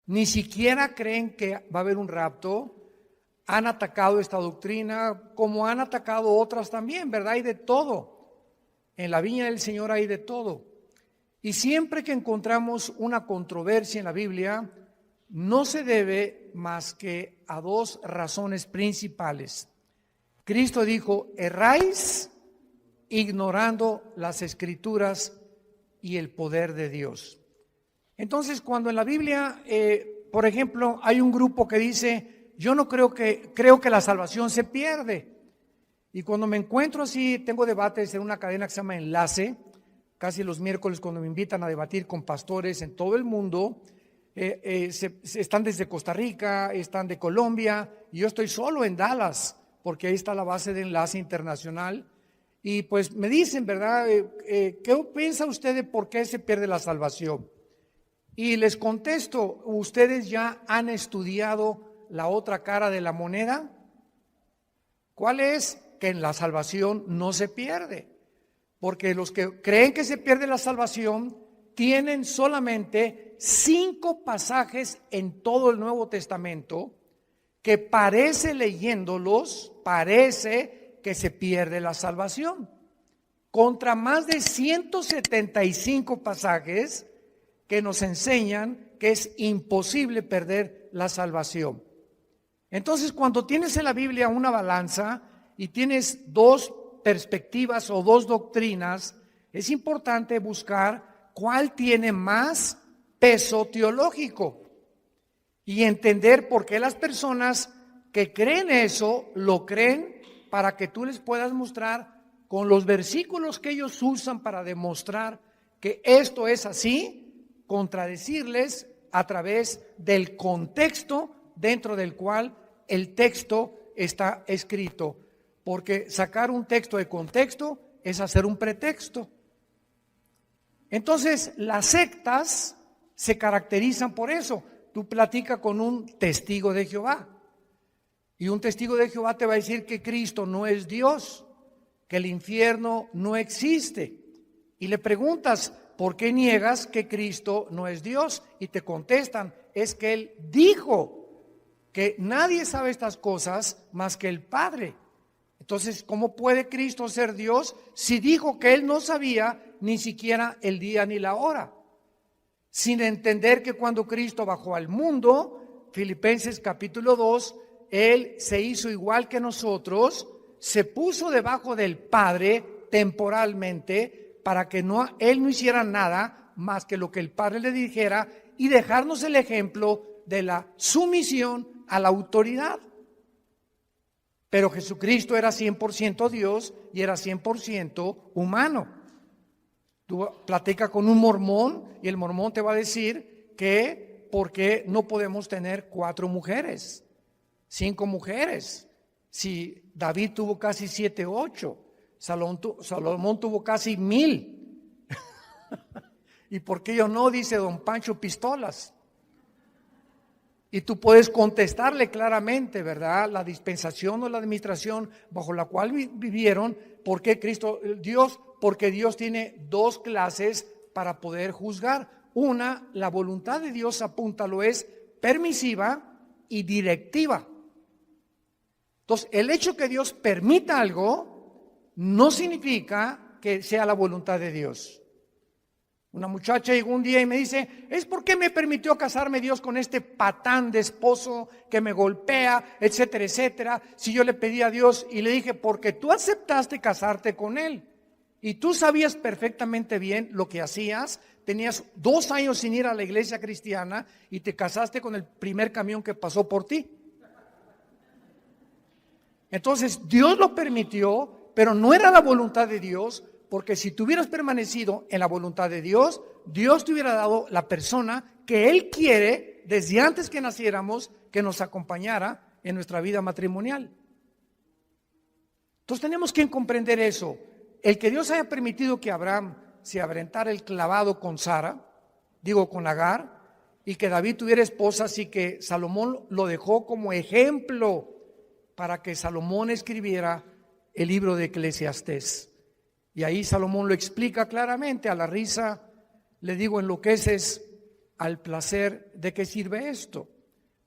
ni siquiera creen que va a haber un rapto. Han atacado esta doctrina como han atacado otras también, ¿verdad? Hay de todo. En la viña del Señor hay de todo. Y siempre que encontramos una controversia en la Biblia, no se debe más que a dos razones principales. Cristo dijo: erráis ignorando las Escrituras y el poder de Dios. Entonces, cuando en la Biblia, por ejemplo, hay un grupo que dice: yo no creo que la salvación se pierde. Y cuando me encuentro así, tengo debates en una cadena que se llama Enlace, casi los miércoles cuando me invitan a debatir con pastores en todo el mundo. Están desde Costa Rica, están de Colombia, y yo estoy solo en Dallas, porque ahí está la base de Enlace Internacional. Y pues me dicen, ¿verdad? ¿Qué piensa usted de por qué se pierde la salvación? Y les contesto: ¿ustedes ya han estudiado la otra cara de la moneda? ¿Cuál es? Que en la salvación no se pierde, porque los que creen que se pierde la salvación tienen solamente 5 pasajes en todo el Nuevo Testamento que leyéndolos, parece que se pierde la salvación, contra más de 175 pasajes que nos enseñan que es imposible perder la salvación. Entonces, cuando tienes en la Biblia una balanza y tienes dos perspectivas o dos doctrinas, es importante buscar cuál tiene más peso teológico y entender por qué las personas que creen eso lo creen, para que tú les puedas mostrar con los versículos que ellos usan para demostrar que esto es así, contradecirles a través del contexto dentro del cual el texto está escrito, porque sacar un texto de contexto es hacer un pretexto. Entonces, las sectas se caracterizan por eso. Tú platicas con un testigo de Jehová, y un testigo de Jehová te va a decir que Cristo no es Dios, que el infierno no existe, y le preguntas: ¿por qué niegas que Cristo no es Dios? Y te contestan: es que Él dijo que nadie sabe estas cosas más que el Padre. Entonces, ¿cómo puede Cristo ser Dios si dijo que Él no sabía ni siquiera el día ni la hora? Sin entender que cuando Cristo bajó al mundo, Filipenses capítulo 2, Él se hizo igual que nosotros, se puso debajo del Padre temporalmente, para que Él no hiciera nada más que lo que el Padre le dijera, y dejarnos el ejemplo de la sumisión a la autoridad. Pero Jesucristo era 100% Dios y era 100% humano. Tú platicas con un mormón y el mormón te va a decir que ¿por qué no podemos tener 4 mujeres, 5 mujeres? Si David tuvo casi 7, 8, Salomón tuvo casi 1000. ¿Y por qué yo no? Dice don Pancho Pistolas. Y tú puedes contestarle claramente, ¿verdad? La dispensación o la administración bajo la cual vivieron. ¿Por qué Cristo, Dios? Porque Dios tiene 2 clases para poder juzgar. Una, la voluntad de Dios, apúntalo, es permisiva y directiva. Entonces, el hecho que Dios permita algo no significa que sea la voluntad de Dios. Una muchacha llegó un día y me dice: ¿es por qué me permitió casarme Dios con este patán de esposo que me golpea, etcétera, etcétera? Si yo le pedí a Dios, y le dije: porque tú aceptaste casarte con él y tú sabías perfectamente bien lo que hacías. Tenías 2 años sin ir a la iglesia cristiana y te casaste con el primer camión que pasó por ti. Entonces Dios lo permitió, pero no era la voluntad de Dios. Porque si tú hubieras permanecido en la voluntad de Dios, Dios te hubiera dado la persona que Él quiere desde antes que naciéramos, que nos acompañara en nuestra vida matrimonial. Entonces tenemos que comprender eso. El que Dios haya permitido que Abraham se aventara el clavado con Sara, con Agar, y que David tuviera esposas, y que Salomón lo dejó como ejemplo para que Salomón escribiera el libro de Eclesiastés. Y ahí Salomón lo explica claramente. A la risa le digo: enloqueces al placer de qué sirve esto.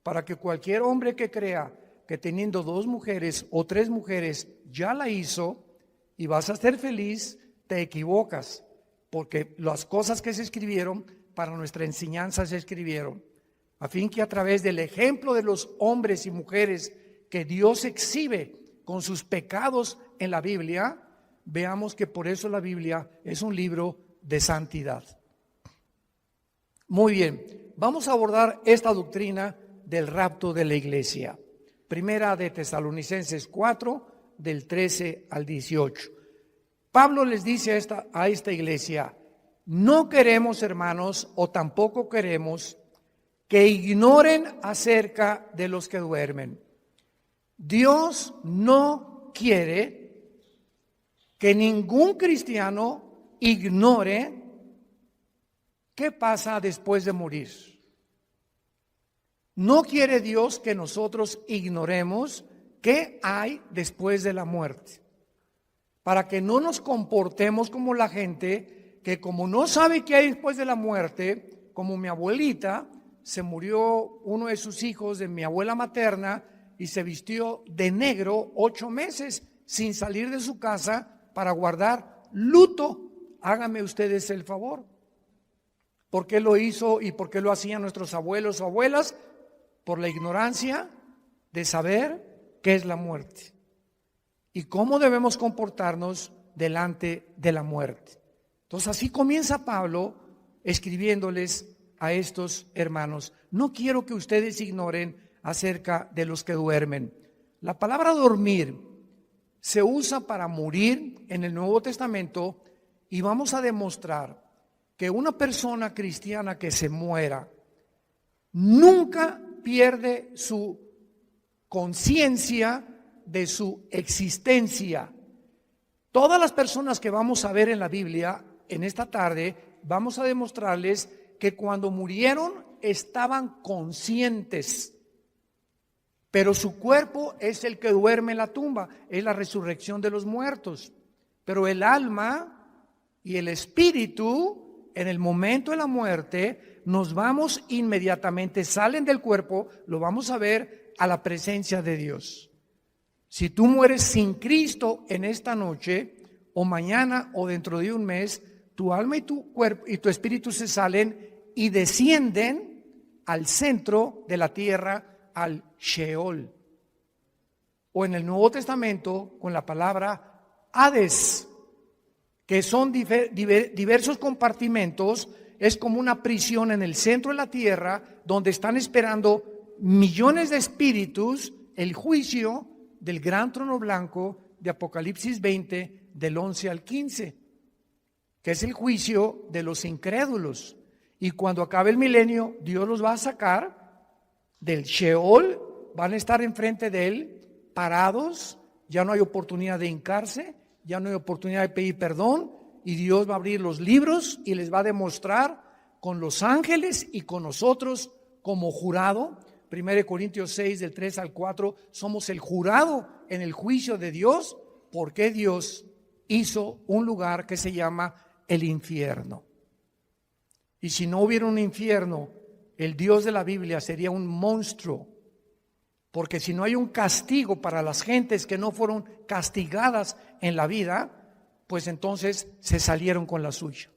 Para que cualquier hombre que crea que teniendo 2 mujeres o 3 mujeres ya la hizo y vas a ser feliz, te equivocas, porque las cosas que se escribieron para nuestra enseñanza se escribieron, a fin que a través del ejemplo de los hombres y mujeres que Dios exhibe con sus pecados en la Biblia, veamos que por eso la Biblia es un libro de santidad. Muy bien, vamos a abordar esta doctrina del rapto de la iglesia. Primera de Tesalonicenses 4, del 13 al 18. Pablo les dice a esta iglesia: no queremos, hermanos, o tampoco queremos que ignoren acerca de los que duermen. Dios no quiere que ningún cristiano ignore qué pasa después de morir. No quiere Dios que nosotros ignoremos qué hay después de la muerte, para que no nos comportemos como la gente que, como no sabe qué hay después de la muerte, como mi abuelita, se murió uno de sus hijos de mi abuela materna y se vistió de negro 8 meses sin salir de su casa para guardar luto. Háganme ustedes el favor. ¿Por qué lo hizo y por qué lo hacían nuestros abuelos o abuelas? Por la ignorancia de saber qué es la muerte y cómo debemos comportarnos delante de la muerte. Entonces así comienza Pablo escribiéndoles a estos hermanos: no quiero que ustedes ignoren acerca de los que duermen. La palabra dormir se usa para morir en el Nuevo Testamento, y vamos a demostrar que una persona cristiana que se muera nunca pierde su conciencia de su existencia. Todas las personas que vamos a ver en la Biblia en esta tarde, vamos a demostrarles que cuando murieron estaban conscientes, pero su cuerpo es el que duerme en la tumba, es la resurrección de los muertos. Pero el alma y el espíritu, en el momento de la muerte, nos vamos inmediatamente, salen del cuerpo, lo vamos a ver, a la presencia de Dios. Si tú mueres sin Cristo en esta noche, o mañana, o dentro de un mes, tu alma y tu cuerpo y tu espíritu se salen y descienden al centro de la tierra, al Sheol. O en el Nuevo Testamento, con la palabra Hades, que son diversos compartimentos. Es como una prisión en el centro de la tierra, donde están esperando millones de espíritus el juicio del gran trono blanco de Apocalipsis 20, del 11 al 15, que es el juicio de los incrédulos. Y cuando acabe el milenio, Dios los va a sacar del Sheol, van a estar enfrente de Él, parados, ya no hay oportunidad de hincarse, ya no hay oportunidad de pedir perdón, y Dios va a abrir los libros y les va a demostrar con los ángeles y con nosotros como jurado. 1 Corintios 6, del 3 al 4, somos el jurado en el juicio de Dios, porque Dios hizo un lugar que se llama el infierno. Y si no hubiera un infierno, el Dios de la Biblia sería un monstruo, porque si no hay un castigo para las gentes que no fueron castigadas en la vida, pues entonces se salieron con la suya,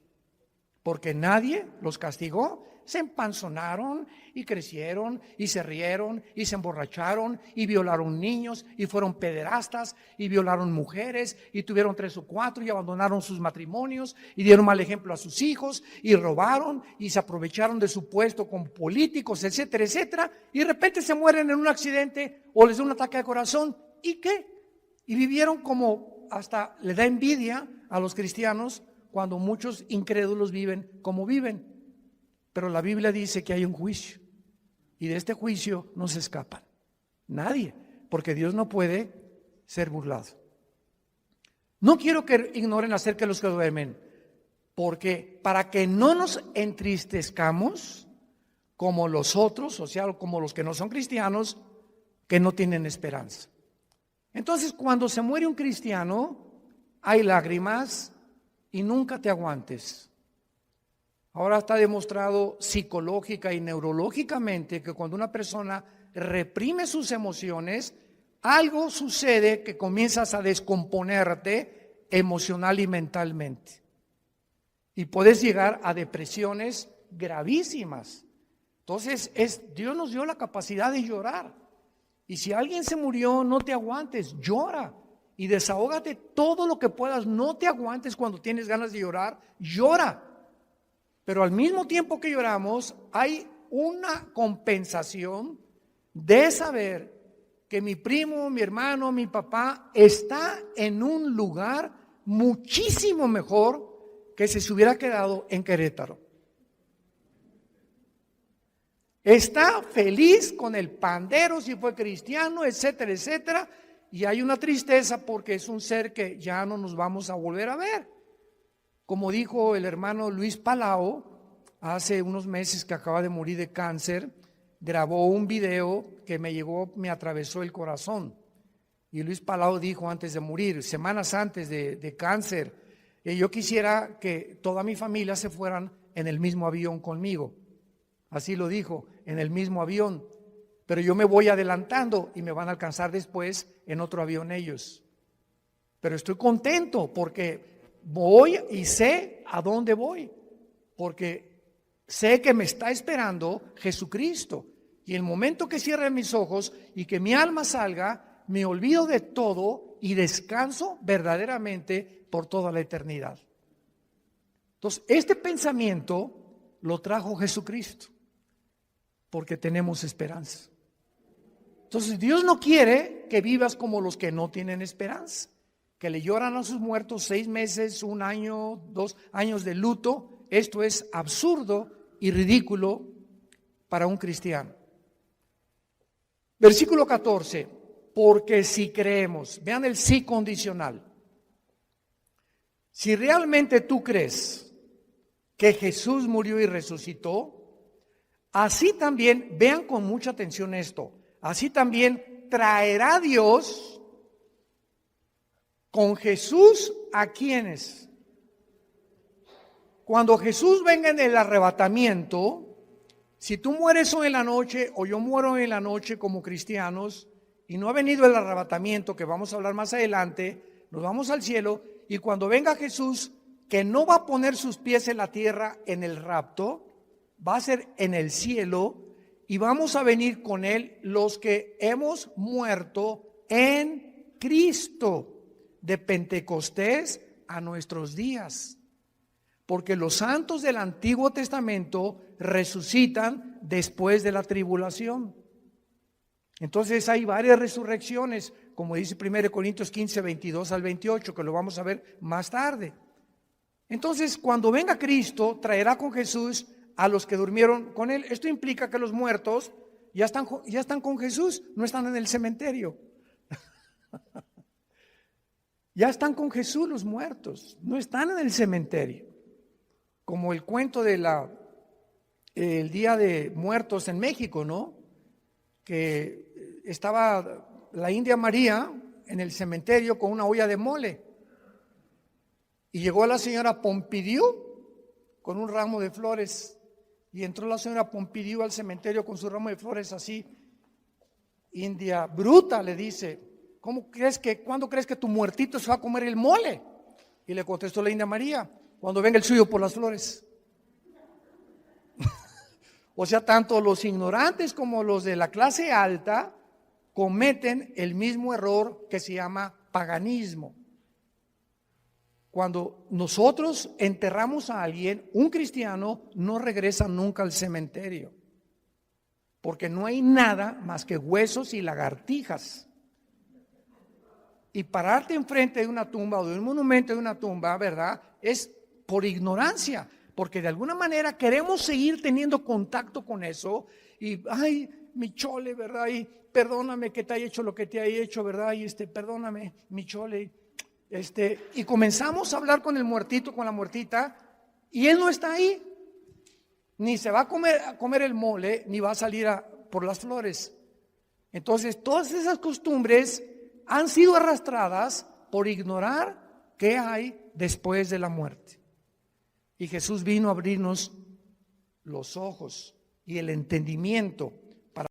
porque nadie los castigó. Se empanzonaron y crecieron y se rieron y se emborracharon y violaron niños y fueron pederastas y violaron mujeres y tuvieron 3 o 4 y abandonaron sus matrimonios y dieron mal ejemplo a sus hijos y robaron y se aprovecharon de su puesto como políticos, etcétera, etcétera, y de repente se mueren en un accidente o les da un ataque de corazón. ¿Y qué? Y vivieron como, hasta le da envidia a los cristianos cuando muchos incrédulos viven como viven. Pero la Biblia dice que hay un juicio, y de este juicio no se escapan nadie, porque Dios no puede ser burlado. No quiero que ignoren acerca de los que duermen, porque para que no nos entristezcamos como los otros, o sea, como los que no son cristianos, que no tienen esperanza. Entonces, cuando se muere un cristiano, hay lágrimas, y nunca te aguantes. Ahora está demostrado psicológica y neurológicamente que cuando una persona reprime sus emociones, algo sucede que comienzas a descomponerte emocional y mentalmente. Y puedes llegar a depresiones gravísimas. Entonces, Dios nos dio la capacidad de llorar. Y si alguien se murió, no te aguantes, llora. Y desahógate todo lo que puedas. No te aguantes cuando tienes ganas de llorar, llora. Pero al mismo tiempo que lloramos, hay una compensación de saber que mi primo, mi hermano, mi papá está en un lugar muchísimo mejor que si se hubiera quedado en Querétaro. Está feliz con el pandero si fue cristiano, etcétera, etcétera. Y hay una tristeza porque es un ser que ya no nos vamos a volver a ver. Como dijo el hermano Luis Palau, hace unos meses que acaba de morir de cáncer, grabó un video que me atravesó el corazón. Y Luis Palau dijo antes de morir, semanas antes de cáncer, yo quisiera que toda mi familia se fueran en el mismo avión conmigo. Así lo dijo, en el mismo avión. Pero yo me voy adelantando y me van a alcanzar después en otro avión ellos. Pero estoy contento porque voy y sé a dónde voy, porque sé que me está esperando Jesucristo. Y el momento que cierre mis ojos y que mi alma salga, me olvido de todo y descanso verdaderamente por toda la eternidad. Entonces, este pensamiento lo trajo Jesucristo, porque tenemos esperanza. Entonces, Dios no quiere que vivas como los que no tienen esperanza, que le lloran a sus muertos 6 meses, 1 año, 2 años de luto. Esto es absurdo y ridículo para un cristiano. Versículo 14, porque si creemos, vean el sí condicional. Si realmente tú crees que Jesús murió y resucitó, así también, vean con mucha atención esto, así también traerá Dios con Jesús a quienes. Cuando Jesús venga en el arrebatamiento, si tú mueres hoy en la noche o yo muero hoy en la noche como cristianos y no ha venido el arrebatamiento, que vamos a hablar más adelante, nos vamos al cielo y cuando venga Jesús, que no va a poner sus pies en la tierra en el rapto, va a ser en el cielo y vamos a venir con Él los que hemos muerto en Cristo, de Pentecostés a nuestros días. Porque los santos del Antiguo Testamento resucitan después de la tribulación. Entonces hay varias resurrecciones, como dice 1 Corintios 15, 22 al 28, que lo vamos a ver más tarde. Entonces, cuando venga Cristo, traerá con Jesús a los que durmieron con Él. Esto implica que los muertos ya están con Jesús, no están en el cementerio. Ya están con Jesús los muertos, no están en el cementerio. Como el cuento de el Día de Muertos en México, ¿no? Que estaba la India María en el cementerio con una olla de mole. Y llegó la señora Pompidou con un ramo de flores. Y entró la señora Pompidou al cementerio con su ramo de flores así. India bruta, le dice, ¿cuándo crees que tu muertito se va a comer el mole? Y le contestó la India María, cuando venga el suyo por las flores. O sea, tanto los ignorantes como los de la clase alta cometen el mismo error que se llama paganismo. Cuando nosotros enterramos a alguien, un cristiano no regresa nunca al cementerio, porque no hay nada más que huesos y lagartijas. Y pararte enfrente de una tumba o de un monumento de una tumba, ¿verdad? Es por ignorancia, porque de alguna manera queremos seguir teniendo contacto con eso y, ay, mi chole, ¿verdad? Y perdóname que te haya hecho lo que te haya hecho, ¿verdad? Y perdóname, mi chole. Y comenzamos a hablar con el muertito, con la muertita, y él no está ahí. Ni se va a comer el mole, ni va a salir por las flores. Entonces, todas esas costumbres han sido arrastradas por ignorar qué hay después de la muerte. Y Jesús vino a abrirnos los ojos y el entendimiento para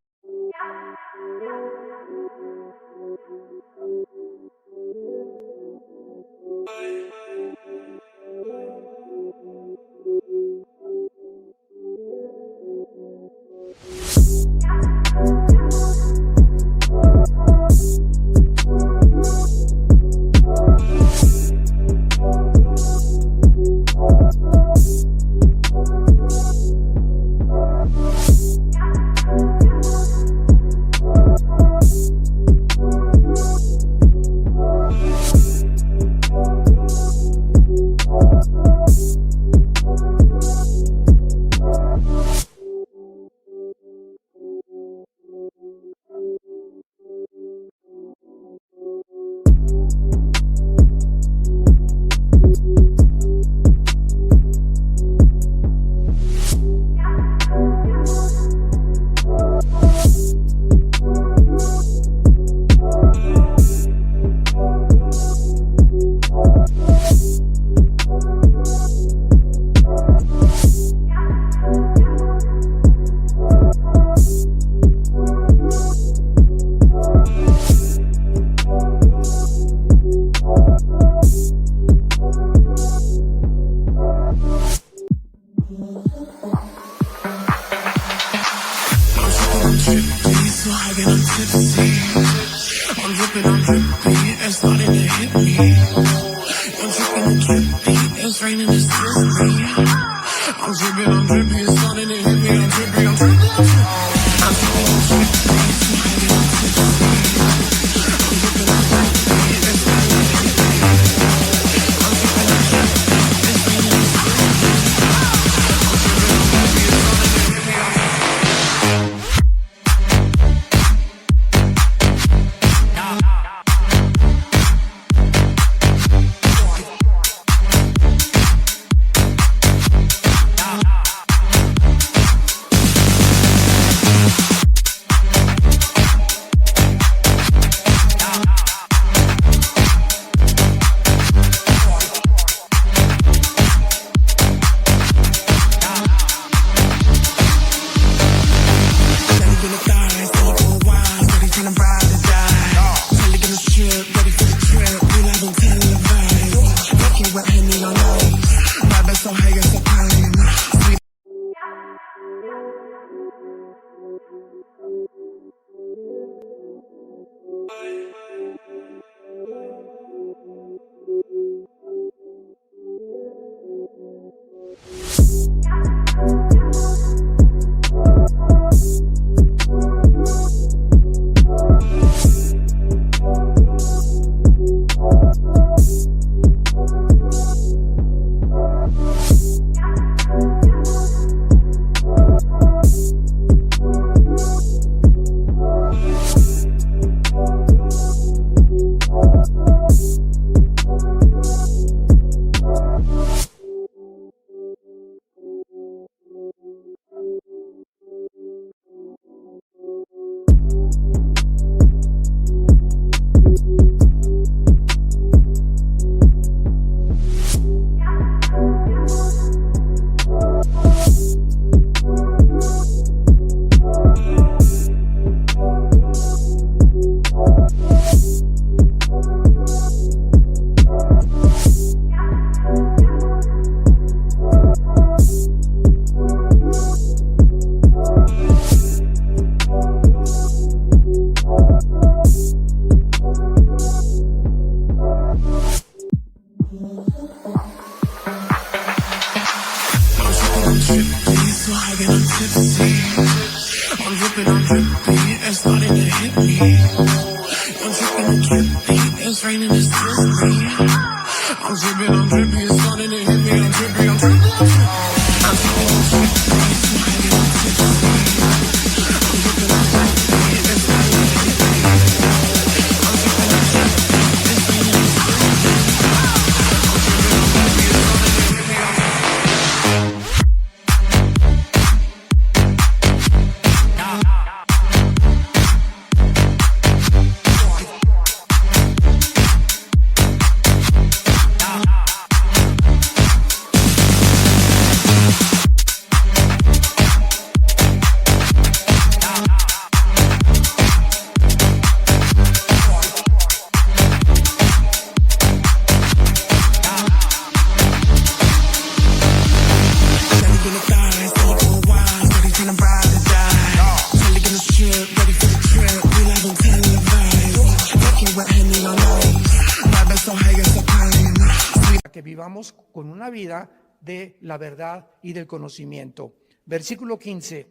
vivamos con una vida de la verdad y del conocimiento. Versículo 15,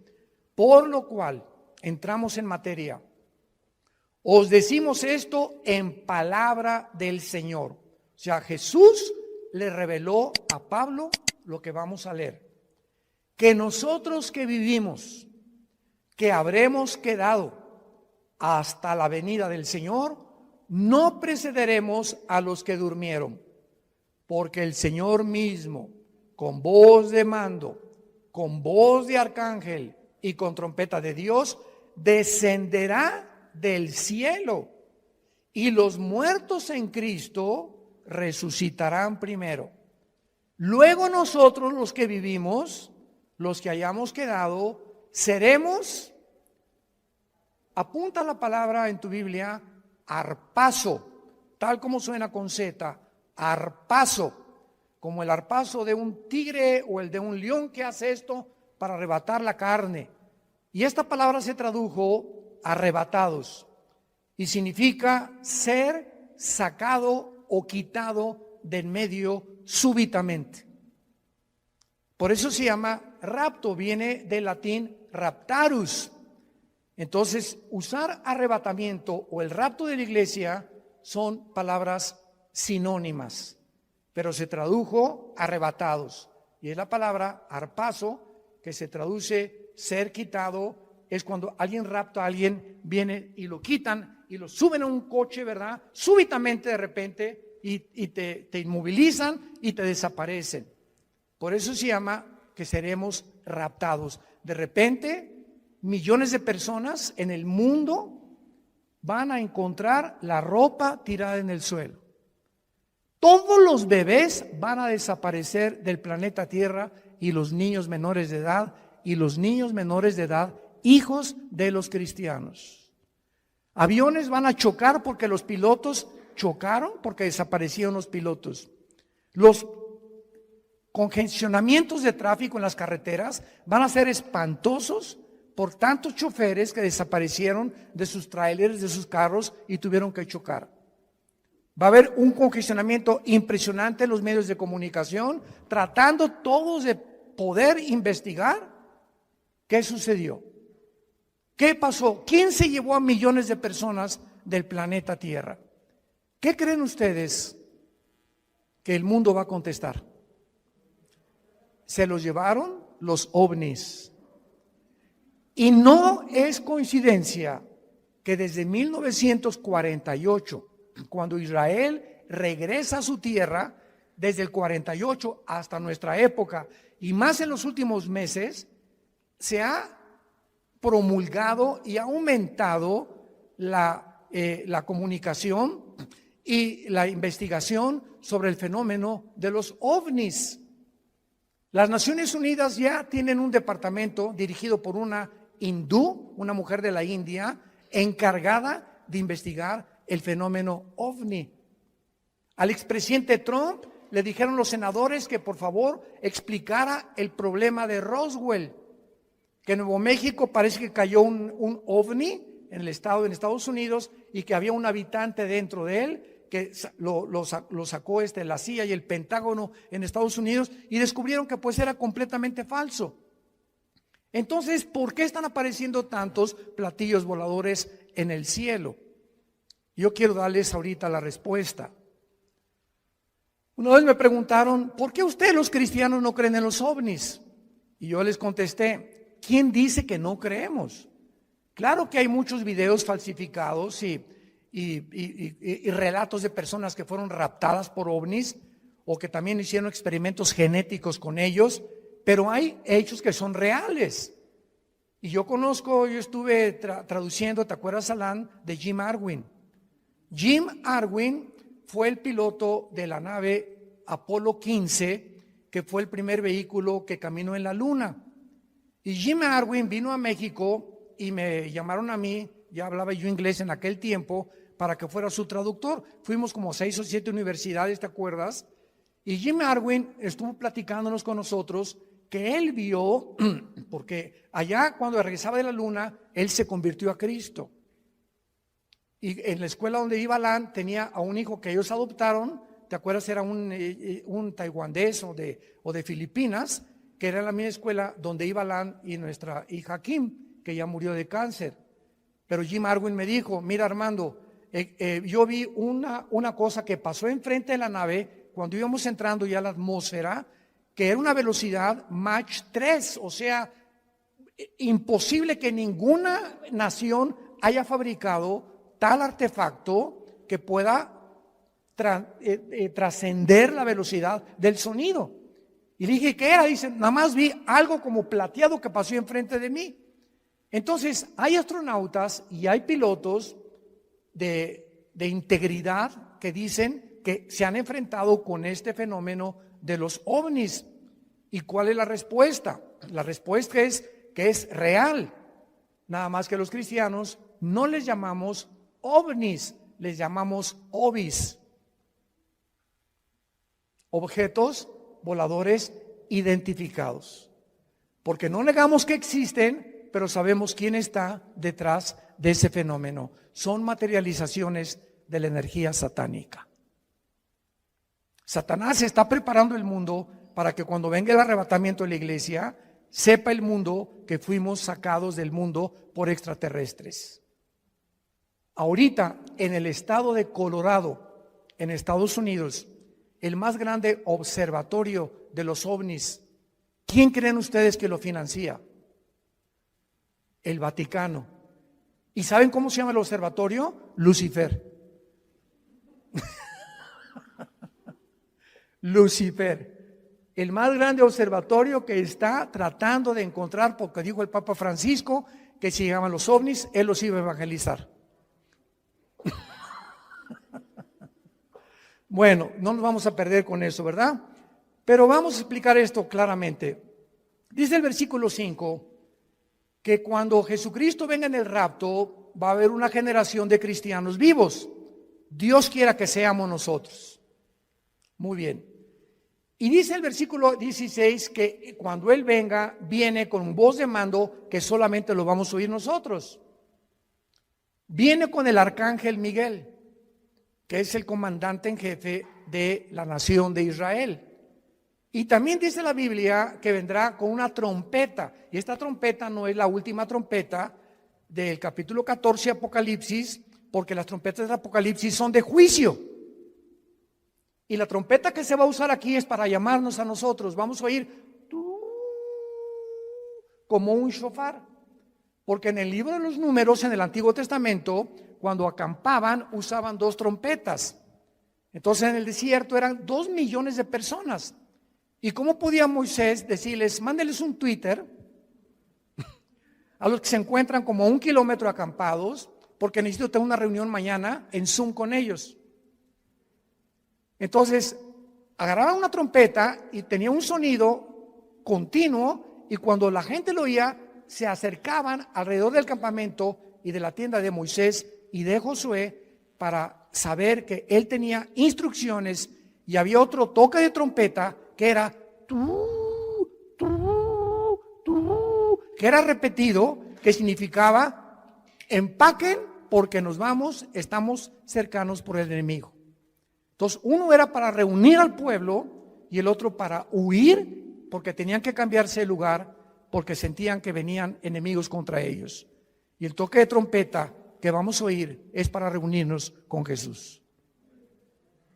por lo cual, entramos en materia, os decimos esto en palabra del Señor. O sea, Jesús le reveló a Pablo lo que vamos a leer. Que nosotros que vivimos, que habremos quedado hasta la venida del Señor, no precederemos a los que durmieron, porque el Señor mismo, con voz de mando, con voz de arcángel y con trompeta de Dios, descenderá del cielo, y los muertos en Cristo resucitarán primero. Luego nosotros, los que vivimos, los que hayamos quedado, seremos, apunta la palabra en tu Biblia, arpazo, tal como suena con Z, arpazo, como el arpazo de un tigre o el de un león que hace esto para arrebatar la carne. Y esta palabra se tradujo arrebatados y significa ser sacado o quitado de en medio súbitamente. Por eso se llama rapto, viene del latín raptarus. Entonces, usar arrebatamiento o el rapto de la iglesia son palabras sinónimas, pero se tradujo arrebatados. Y es la palabra arpazo, que se traduce ser quitado. Es cuando alguien rapta a alguien, viene y lo quitan y lo suben a un coche, ¿verdad? Súbitamente de repente y te inmovilizan y te desaparecen. Por eso se llama que seremos raptados. De repente, millones de personas en el mundo van a encontrar la ropa tirada en el suelo. Todos los bebés van a desaparecer del planeta Tierra y los niños menores de edad hijos de los cristianos. Aviones van a chocar porque los pilotos chocaron, porque desaparecieron los pilotos. Los congestionamientos de tráfico en las carreteras van a ser espantosos por tantos choferes que desaparecieron de sus trailers, de sus carros y tuvieron que chocar. Va a haber un congestionamiento impresionante en los medios de comunicación, tratando todos de poder investigar qué sucedió. ¿Qué pasó? ¿Quién se llevó a millones de personas del planeta Tierra? ¿Qué creen ustedes que el mundo va a contestar? Se los llevaron los ovnis. Y no es coincidencia que desde 1948, cuando Israel regresa a su tierra, desde el 48 hasta nuestra época, y más en los últimos meses, se ha promulgado y ha aumentado la comunicación y la investigación sobre el fenómeno de los ovnis. Las Naciones Unidas ya tienen un departamento dirigido por una hindú, una mujer de la India, encargada de investigar el fenómeno ovni. Al expresidente Trump le dijeron los senadores que por favor explicara el problema de Roswell, que en Nuevo México parece que cayó un ovni en Estados Unidos y que había un habitante dentro de él que lo sacó la CIA y el Pentágono en Estados Unidos y descubrieron que pues era completamente falso. Entonces, ¿por qué están apareciendo tantos platillos voladores en el cielo? Yo quiero darles ahorita la respuesta. Una vez me preguntaron, ¿por qué ustedes los cristianos no creen en los ovnis? Y yo les contesté, ¿quién dice que no creemos? Claro que hay muchos videos falsificados y relatos de personas que fueron raptadas por ovnis o que también hicieron experimentos genéticos con ellos, pero hay hechos que son reales. Y yo estuve traduciendo, ¿te acuerdas, Alan? De Jim Arwin. Jim Arwin fue el piloto de la nave Apolo 15, que fue el primer vehículo que caminó en la luna. Y Jim Arwin vino a México y me llamaron a mí, ya hablaba yo inglés en aquel tiempo, para que fuera su traductor. Fuimos como 6 o 7 universidades, ¿te acuerdas? Y Jim Arwin estuvo platicándonos con nosotros que él vio, porque allá cuando regresaba de la luna, él se convirtió a Cristo. Y en la escuela donde iba Alan tenía a un hijo que ellos adoptaron, ¿te acuerdas? Era un taiwanés o de Filipinas, que era en la misma escuela donde iba Lan y nuestra hija Kim, que ya murió de cáncer. Pero Jim Arwin me dijo, mira Armando, yo vi una cosa que pasó enfrente de la nave cuando íbamos entrando ya a la atmósfera, que era una velocidad Mach 3, o sea, imposible que ninguna nación haya fabricado tal artefacto que pueda trascender la velocidad del sonido. Y le dije, ¿qué era? Dice, nada más vi algo como plateado que pasó enfrente de mí. Entonces, hay astronautas y hay pilotos de integridad que dicen que se han enfrentado con este fenómeno de los ovnis. ¿Y cuál es la respuesta? La respuesta es que es real. Nada más que los cristianos no les llamamos ovnis, les llamamos ovis. Objetos voladores identificados. Porque no negamos que existen, pero sabemos quién está detrás de ese fenómeno. Son materializaciones de la energía satánica. Satanás está preparando el mundo para que cuando venga el arrebatamiento de la iglesia, sepa el mundo que fuimos sacados del mundo por extraterrestres. Ahorita, en el estado de Colorado, en Estados Unidos, el más grande observatorio de los ovnis, ¿quién creen ustedes que lo financia? El Vaticano. ¿Y saben cómo se llama el observatorio? Lucifer. Lucifer, el más grande observatorio que está tratando de encontrar, porque dijo el Papa Francisco que si llegaban los ovnis, él los iba a evangelizar. Bueno, no nos vamos a perder con eso, ¿verdad? Pero vamos a explicar esto claramente. Dice el versículo 5 que cuando Jesucristo venga en el rapto, va a haber una generación de cristianos vivos. Dios quiera que seamos nosotros. Muy bien. Y dice el versículo 16 que cuando Él venga, viene con voz de mando que solamente lo vamos a oír nosotros. Viene con el arcángel Miguel, que es el comandante en jefe de la nación de Israel. Y también dice la Biblia que vendrá con una trompeta. Y esta trompeta no es la última trompeta del capítulo 14 de Apocalipsis, porque las trompetas de Apocalipsis son de juicio. Y la trompeta que se va a usar aquí es para llamarnos a nosotros. Vamos a oír como un shofar. Porque en el libro de los Números, en el Antiguo Testamento, cuando acampaban, usaban 2 trompetas. Entonces en el desierto eran 2 millones de personas. ¿Y cómo podía Moisés decirles, mándeles un Twitter a los que se encuentran como a 1 kilómetro acampados, porque necesito tener una reunión mañana en Zoom con ellos? Entonces, agarraba una trompeta y tenía un sonido continuo, y cuando la gente lo oía, se acercaban alrededor del campamento y de la tienda de Moisés y de Josué para saber que él tenía instrucciones, y había otro toque de trompeta que era que era repetido, que significaba empaquen porque nos vamos, estamos cercanos por el enemigo. Entonces, uno era para reunir al pueblo y el otro para huir, porque tenían que cambiarse de lugar, porque sentían que venían enemigos contra ellos. Y el toque de trompeta que vamos a oír es para reunirnos con Jesús.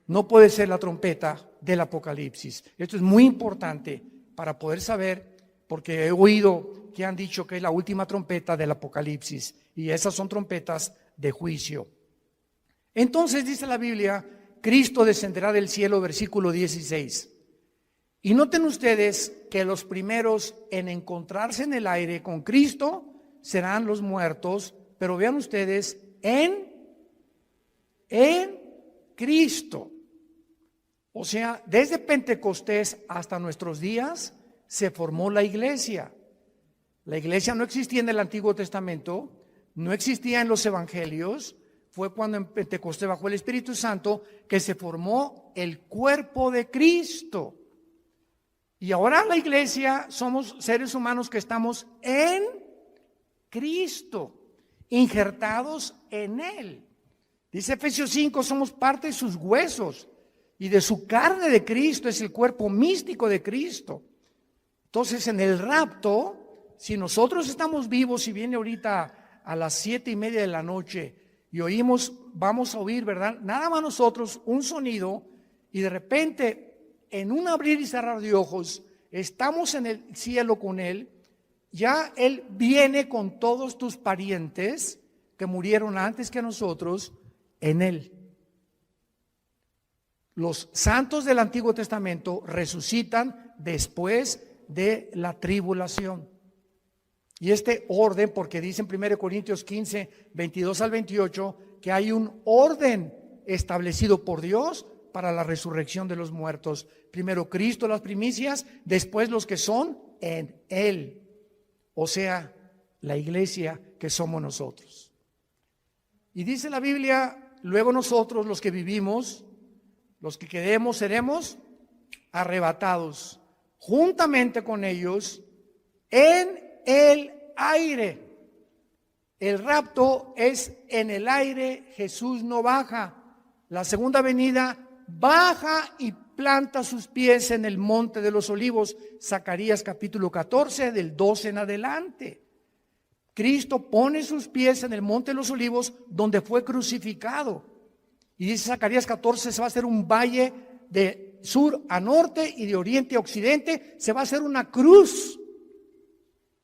No puede ser la trompeta del Apocalipsis. Esto es muy importante para poder saber, porque he oído que han dicho que es la última trompeta del Apocalipsis, y esas son trompetas de juicio. Entonces dice la Biblia, Cristo descenderá del cielo, versículo 16. Y noten ustedes que los primeros en encontrarse en el aire con Cristo serán los muertos, pero vean ustedes, en Cristo. O sea, desde Pentecostés hasta nuestros días se formó la iglesia. La iglesia no existía en el Antiguo Testamento, no existía en los evangelios. Fue cuando en Pentecostés, bajo el Espíritu Santo, que se formó el cuerpo de Cristo. Y ahora la iglesia somos seres humanos que estamos en Cristo, injertados en Él. Dice Efesios 5, somos parte de sus huesos. y de su carne de Cristo, es el cuerpo místico de Cristo. Entonces, en el rapto, si nosotros estamos vivos y viene ahorita a las 7:30 de la noche y oímos, vamos a oír, ¿verdad? Nada más nosotros, un sonido, y de repente, en un abrir y cerrar de ojos, estamos en el cielo con Él. Ya Él viene con todos tus parientes que murieron antes que nosotros en Él. Los santos del Antiguo Testamento resucitan después de la tribulación. Y este orden, porque dice en 1 Corintios 15, 22 al 28, que hay un orden establecido por Dios para la resurrección de los muertos. Primero Cristo las primicias, después los que son en Él. O sea, la iglesia que somos nosotros. Y dice la Biblia, luego nosotros los que vivimos, los que quedemos, seremos arrebatados juntamente con ellos en el aire. El rapto es en el aire, Jesús no baja. La segunda venida baja y planta sus pies en el monte de los olivos. Zacarías capítulo 14, del 12 en adelante. Cristo pone sus pies en el monte de los olivos donde fue crucificado. Y dice Zacarías 14, se va a hacer un valle de sur a norte y de oriente a occidente. Se va a hacer una cruz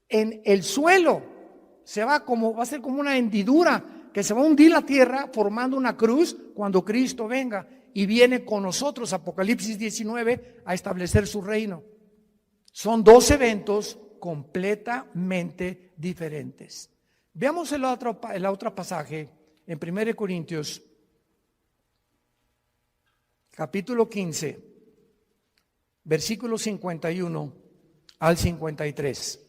en el suelo. Va a ser como una hendidura que se va a hundir la tierra formando una cruz cuando Cristo venga y viene con nosotros, Apocalipsis 19, a establecer su reino. Son dos eventos completamente diferentes. Veamos el otro pasaje en 1 Corintios, capítulo 15, versículos 51 al 53.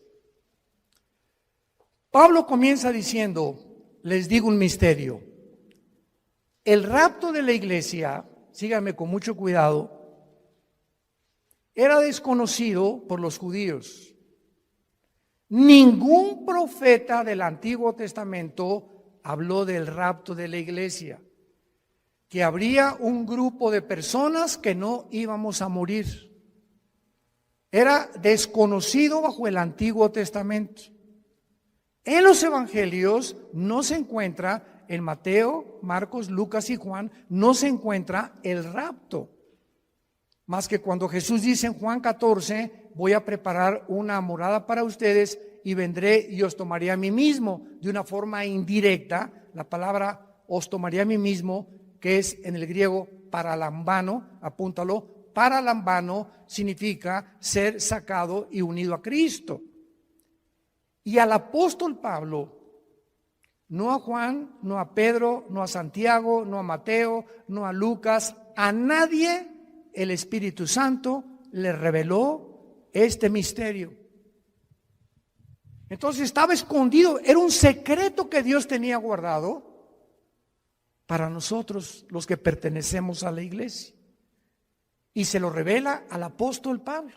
Pablo comienza diciendo, les digo un misterio. El rapto de la iglesia, síganme con mucho cuidado, era desconocido por los judíos. Ningún profeta del Antiguo Testamento habló del rapto de la iglesia, que habría un grupo de personas que no íbamos a morir. Era desconocido bajo el Antiguo Testamento. En los evangelios no se encuentra, en Mateo, Marcos, Lucas y Juan, no se encuentra el rapto. Más que cuando Jesús dice en Juan 14, voy a preparar una morada para ustedes y vendré y os tomaré a mí mismo. De una forma indirecta, la palabra os tomaré a mí mismo, que es en el griego paralambano, apúntalo, paralambano significa ser sacado y unido a Cristo. Y al apóstol Pablo, no a Juan, no a Pedro, no a Santiago, no a Mateo, no a Lucas, a nadie el Espíritu Santo le reveló este misterio. Entonces estaba escondido, era un secreto que Dios tenía guardado para nosotros, los que pertenecemos a la iglesia. Y se lo revela al apóstol Pablo.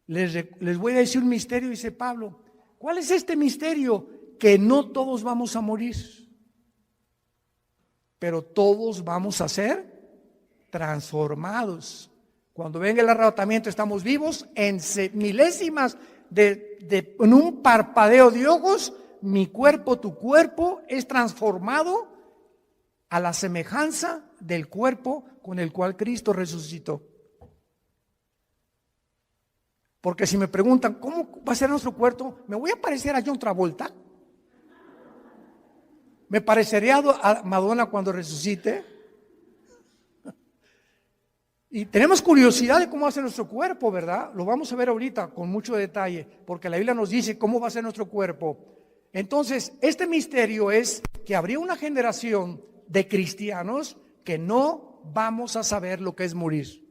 Les voy a decir un misterio, dice Pablo. ¿Cuál es este misterio? Que no todos vamos a morir, pero todos vamos a ser transformados. Cuando venga el arrebatamiento estamos vivos en milésimas en un parpadeo de ojos. Mi cuerpo, tu cuerpo es transformado a la semejanza del cuerpo con el cual Cristo resucitó. Porque si me preguntan, ¿cómo va a ser nuestro cuerpo? ¿Me voy a parecer a John Travolta? ¿Me parecería a Madonna cuando resucite? Y tenemos curiosidad de cómo va a ser nuestro cuerpo, ¿verdad? Lo vamos a ver ahorita con mucho detalle, porque la Biblia nos dice cómo va a ser nuestro cuerpo. Entonces, este misterio es que habría una generación de cristianos que no vamos a saber lo que es morir.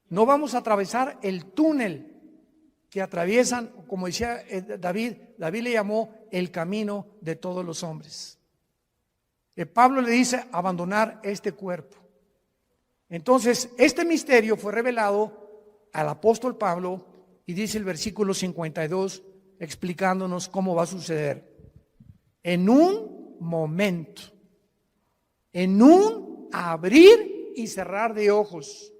No vamos a atravesar el túnel que atraviesan, como decía David le llamó el camino de todos los hombres. Pablo le dice abandonar este cuerpo. Entonces, este misterio fue revelado al apóstol Pablo y dice el versículo 52 explicándonos cómo va a suceder. En un momento, en un abrir y cerrar de ojos.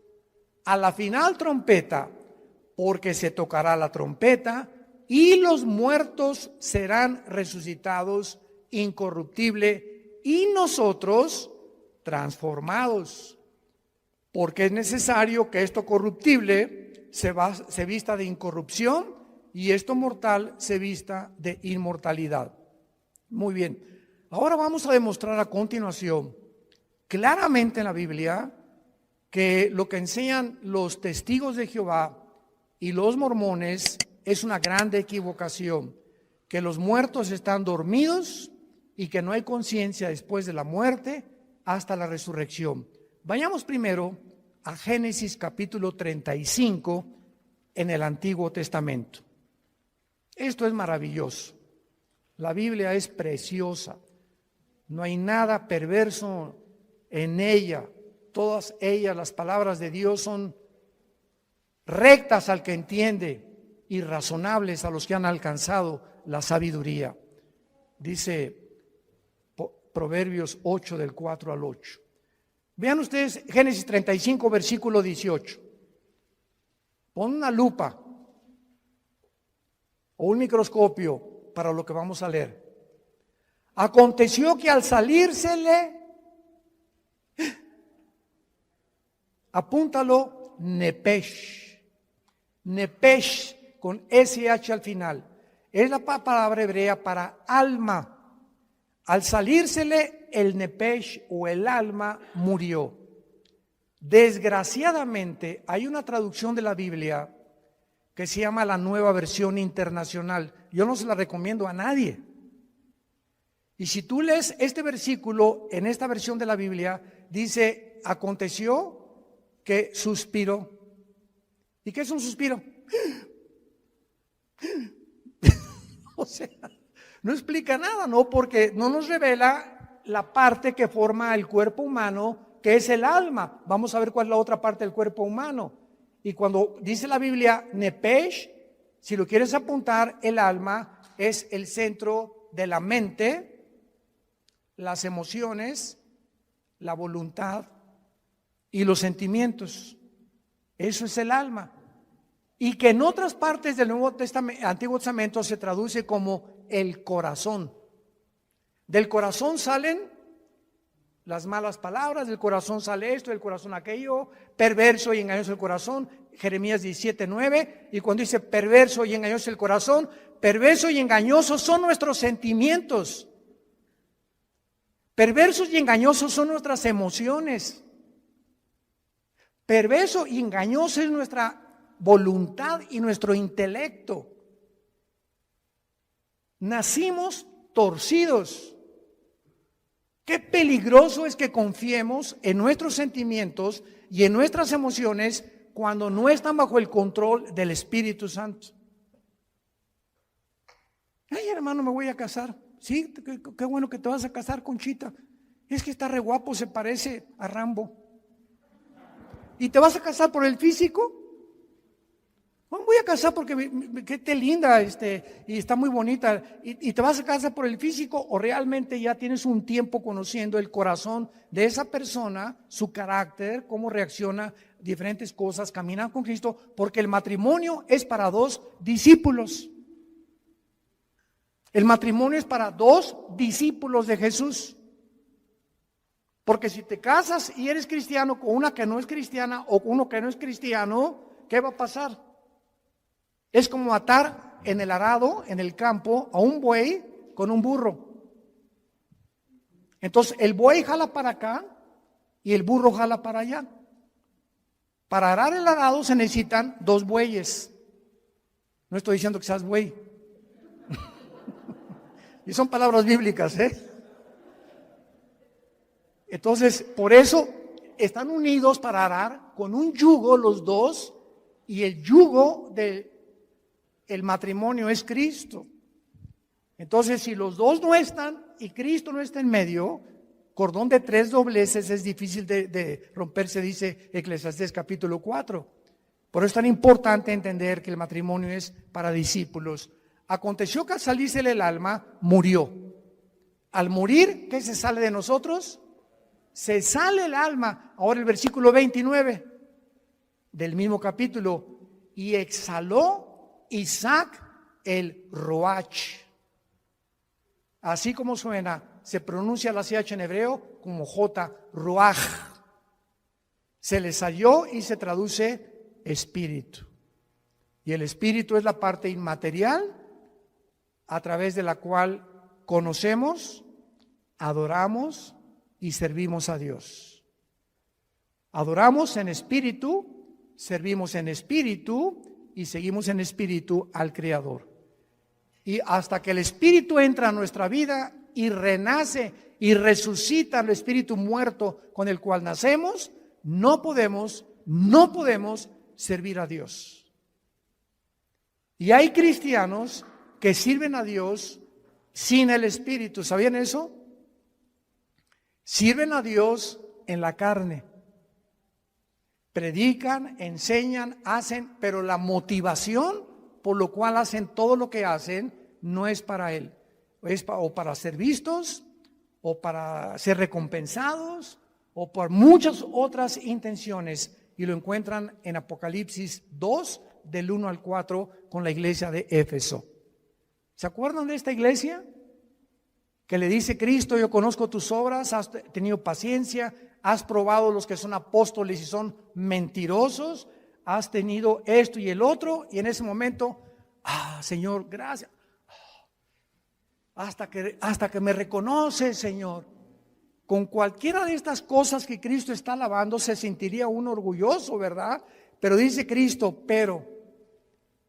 A la final trompeta, porque se tocará la trompeta y los muertos serán resucitados incorruptible y nosotros transformados. Porque es necesario que esto corruptible se vista de incorrupción y esto mortal se vista de inmortalidad. Muy bien. Ahora vamos a demostrar a continuación claramente en la Biblia que lo que enseñan los testigos de Jehová y los mormones es una grande equivocación, que los muertos están dormidos y que no hay conciencia después de la muerte hasta la resurrección. Vayamos primero a Génesis capítulo 35 en el Antiguo Testamento. Esto es maravilloso. La Biblia es preciosa. No hay nada perverso en ella. Todas ellas, las palabras de Dios, son rectas al que entiende y razonables a los que han alcanzado la sabiduría. Dice Proverbios 8 del 4 al 8. Vean ustedes Génesis 35 versículo 18. Pon una lupa o un microscopio para lo que vamos a leer. Aconteció que al salírsele, apúntalo, Nepesh. Nepesh con SH al final. Es la palabra hebrea para alma. Al salírsele el Nepesh o el alma murió. Desgraciadamente hay una traducción de la Biblia que se llama la Nueva Versión Internacional. Yo no se la recomiendo a nadie. Y si tú lees este versículo en esta versión de la Biblia, dice, aconteció que suspiró. ¿Y qué es un suspiro? O sea, no explica nada, ¿no? Porque no nos revela la parte que forma el cuerpo humano, que es el alma. Vamos a ver cuál es la otra parte del cuerpo humano. Y cuando dice la Biblia, Nepesh, si lo quieres apuntar, el alma es el centro de la mente, las emociones, la voluntad y los sentimientos. Eso es el alma. Y que en otras partes del Antiguo Testamento se traduce como el corazón. Del corazón salen las malas palabras, del corazón sale esto, del corazón aquello, perverso y engañoso el corazón, Jeremías 17:9, y cuando dice perverso y engañoso el corazón, perverso y engañosos son nuestros sentimientos. Perversos y engañosos son nuestras emociones. Perverso y engañoso es nuestra voluntad y nuestro intelecto. Nacimos torcidos. Qué peligroso es que confiemos en nuestros sentimientos y en nuestras emociones cuando no están bajo el control del Espíritu Santo. Ay, hermano, me voy a casar. Sí, qué bueno que te vas a casar, Conchita. Es que está re guapo, se parece a Rambo. ¿Y te vas a casar por el físico? Bueno, voy a casar porque que te linda y está muy bonita. ¿Y te vas a casar por el físico o realmente ya tienes un tiempo conociendo el corazón de esa persona, su carácter, cómo reacciona a diferentes cosas, caminar con Cristo? Porque el matrimonio es para dos discípulos. El matrimonio es para dos discípulos de Jesús. Porque si te casas y eres cristiano con una que no es cristiana o con uno que no es cristiano, ¿qué va a pasar? Es como atar en el arado, en el campo, a un buey con un burro. Entonces el buey jala para acá y el burro jala para allá. Para arar el arado se necesitan dos bueyes. No estoy diciendo que seas buey. Y son palabras bíblicas, ¿eh? Entonces, por eso están unidos para arar con un yugo los dos, y el yugo del matrimonio es Cristo. Entonces, si los dos no están y Cristo no está en medio, cordón de tres dobleces es difícil de romperse, dice Eclesiastés capítulo 4. Por eso es tan importante entender que el matrimonio es para discípulos. Aconteció que al salírsele el alma, murió. Al morir, ¿qué se sale de nosotros? se sale el alma. Ahora el versículo 29 del mismo capítulo. Y exhaló Isaac el Roach. Así como suena, se pronuncia la CH en hebreo como J, Ruach. Se le salió y se traduce espíritu. Y el espíritu es la parte inmaterial a través de la cual conocemos, adoramos y servimos a Dios. Adoramos en espíritu, servimos en espíritu y seguimos en espíritu al Creador. Y hasta que el espíritu entra a nuestra vida y renace y resucita el espíritu muerto con el cual nacemos, no podemos servir a Dios. Y hay cristianos que sirven a Dios sin el espíritu. ¿Sabían eso? Sirven a Dios en la carne. Predican, enseñan, hacen, pero la motivación por lo cual hacen todo lo que hacen no es para Él. Es o para ser vistos, o para ser recompensados, o por muchas otras intenciones. Y lo encuentran en Apocalipsis 2, del 1 al 4, con la iglesia de Éfeso. ¿Se acuerdan de esta iglesia? Que le dice Cristo: yo conozco tus obras, has tenido paciencia, has probado los que son apóstoles y son mentirosos, has tenido esto y el otro, y en ese momento, Señor, gracias. Hasta que me reconoce, Señor. Con cualquiera de estas cosas que Cristo está alabando se sentiría uno orgulloso, ¿verdad? Pero dice Cristo, pero,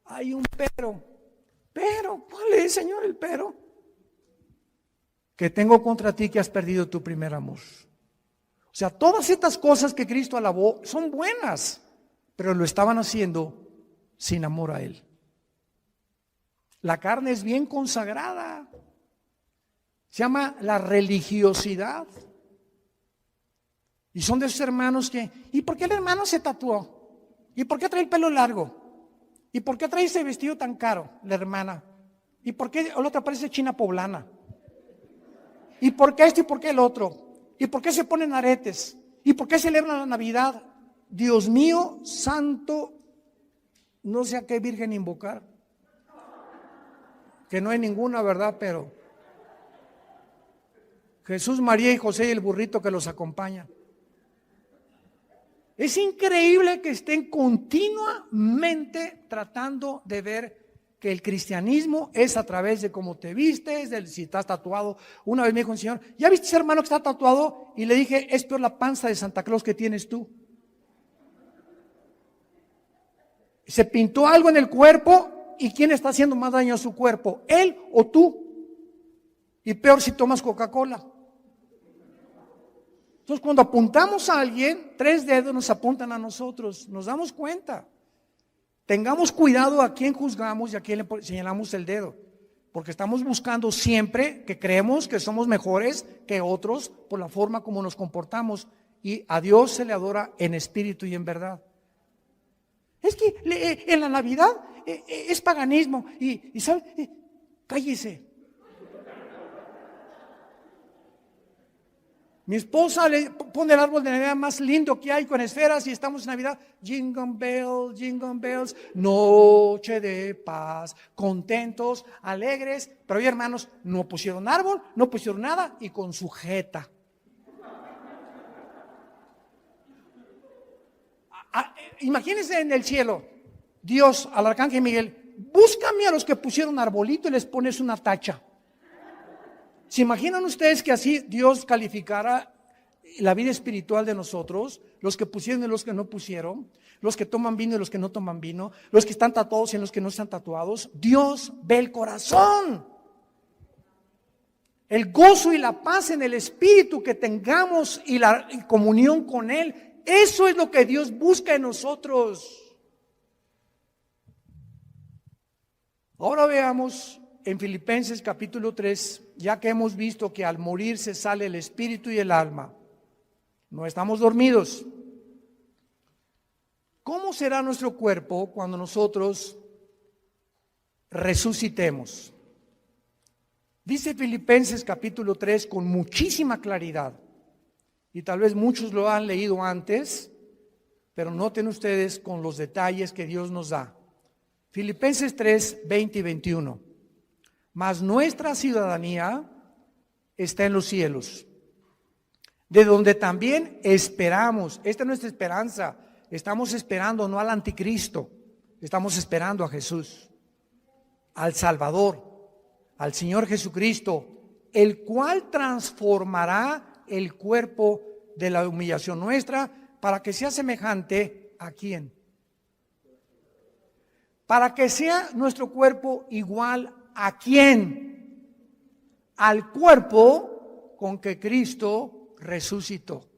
hay un pero, ¿cuál es, Señor, el pero? Que tengo contra ti que has perdido tu primer amor. O sea, todas estas cosas que Cristo alabó son buenas, pero lo estaban haciendo sin amor a Él. La carne es bien consagrada. Se llama la religiosidad. Y son de esos hermanos que, ¿y por qué el hermano se tatuó? ¿Y por qué trae el pelo largo? ¿Y por qué trae ese vestido tan caro, la hermana? ¿Y por qué el otro parece china poblana? ¿Y por qué esto y por qué el otro? ¿Y por qué se ponen aretes? ¿Y por qué celebran la Navidad? Dios mío, santo, no sé a qué virgen invocar. Que no hay ninguna, ¿verdad? Pero Jesús, María y José y el burrito que los acompaña. Es increíble que estén continuamente tratando de ver que el cristianismo es a través de cómo te vistes, de si estás tatuado. Una vez me dijo un señor, ¿ya viste ese hermano que está tatuado? Y le dije, es peor la panza de Santa Claus que tienes tú. Se pintó algo en el cuerpo, ¿y quién está haciendo más daño a su cuerpo? ¿Él o tú? Y peor si tomas Coca-Cola. Entonces, cuando apuntamos a alguien, 3 dedos nos apuntan a nosotros, nos damos cuenta. Tengamos cuidado a quién juzgamos y a quién le señalamos el dedo, porque estamos buscando siempre que creemos que somos mejores que otros por la forma como nos comportamos, y a Dios se le adora en espíritu y en verdad. Es que en la Navidad es paganismo y ¿sabe? Cállese. Mi esposa le pone el árbol de Navidad más lindo que hay con esferas y estamos en Navidad. Jingle bells, noche de paz, contentos, alegres. Pero hoy, hermanos, no pusieron árbol, no pusieron nada y con sujeta. Imagínense en el cielo, Dios al arcángel Miguel, búscame a los que pusieron arbolito y les pones una tacha. ¿Se imaginan ustedes que así Dios calificara la vida espiritual de nosotros? Los que pusieron y los que no pusieron, los que toman vino y los que no toman vino, los que están tatuados y los que no están tatuados. Dios ve el corazón. El gozo y la paz en el espíritu que tengamos y la comunión con Él. Eso es lo que Dios busca en nosotros. Ahora veamos en Filipenses capítulo 3, ya que hemos visto que al morir se sale el espíritu y el alma, no estamos dormidos. ¿Cómo será nuestro cuerpo cuando nosotros resucitemos? Dice Filipenses capítulo 3 con muchísima claridad: Y tal vez muchos lo han leído antes, pero noten ustedes con los detalles que Dios nos da. Filipenses 3, 20 y 21. Mas nuestra ciudadanía está en los cielos, de donde también esperamos. Esta es nuestra esperanza. Estamos esperando no al anticristo, estamos esperando a Jesús, al Salvador, al Señor Jesucristo, el cual transformará el cuerpo de la humillación nuestra para que sea semejante ¿a quién? Para que sea nuestro cuerpo igual ¿a quién? Al cuerpo con que Cristo resucitó.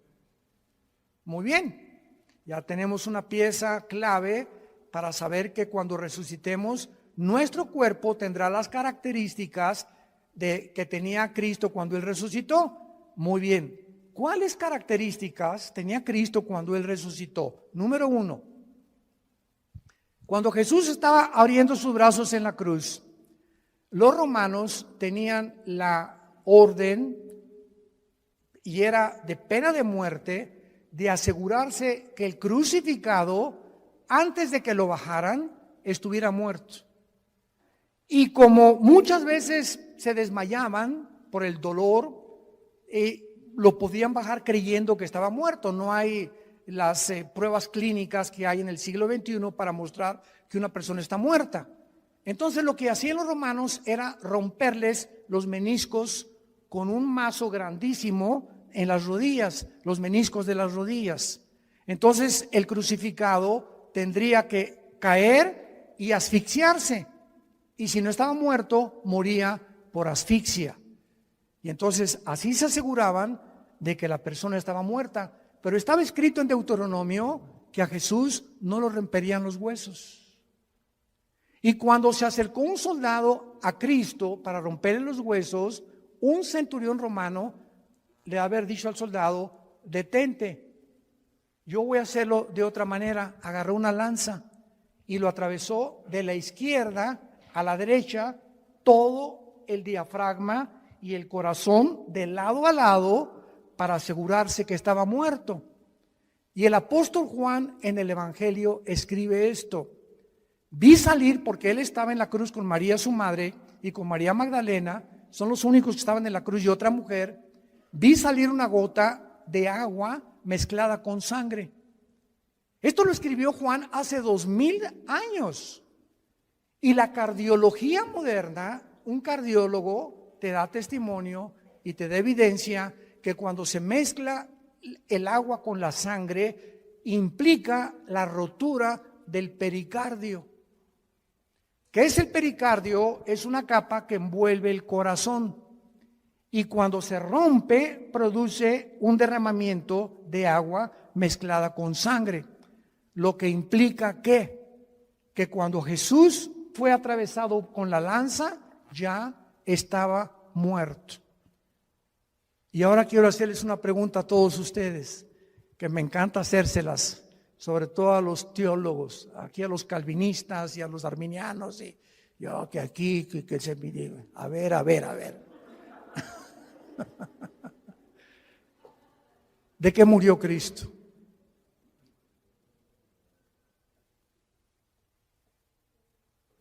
Muy bien, ya tenemos una pieza clave para saber que cuando resucitemos, nuestro cuerpo tendrá las características que tenía Cristo cuando Él resucitó. Muy bien, ¿cuáles características tenía Cristo cuando Él resucitó? Número 1, cuando Jesús estaba abriendo sus brazos en la cruz, los romanos tenían la orden, y era de pena de muerte, de asegurarse que el crucificado, antes de que lo bajaran, estuviera muerto. Y como muchas veces se desmayaban por el dolor, lo podían bajar creyendo que estaba muerto. No hay las pruebas clínicas que hay en el siglo XXI para mostrar que una persona está muerta. Entonces lo que hacían los romanos era romperles los meniscos con un mazo grandísimo en las rodillas, los meniscos de las rodillas. Entonces el crucificado tendría que caer y asfixiarse, y si no estaba muerto, moría por asfixia. Y entonces así se aseguraban de que la persona estaba muerta. Pero estaba escrito en Deuteronomio que a Jesús no lo romperían los huesos. Y cuando se acercó un soldado a Cristo para romperle los huesos, un centurión romano le haber dicho al soldado: detente, yo voy a hacerlo de otra manera. Agarró una lanza y lo atravesó de la izquierda a la derecha, todo el diafragma y el corazón de lado a lado, para asegurarse que estaba muerto. Y el apóstol Juan en el Evangelio escribe esto: vi salir, porque él estaba en la cruz con María su madre y con María Magdalena, son los únicos que estaban en la cruz, y otra mujer. Vi salir una gota de agua mezclada con sangre. Esto lo escribió Juan hace 2000 años. Y la cardiología moderna, un cardiólogo te da testimonio y te da evidencia que cuando se mezcla el agua con la sangre, implica la rotura del pericardio. ¿Qué es el pericardio? Es una capa que envuelve el corazón, y cuando se rompe produce un derramamiento de agua mezclada con sangre, lo que implica que cuando Jesús fue atravesado con la lanza, ya estaba muerto. Y ahora quiero hacerles una pregunta a todos ustedes, que me encanta hacérselas, sobre todo a los teólogos, aquí a los calvinistas y a los arminianos, y yo que aquí, que se me diga, a ver. ¿De qué murió Cristo?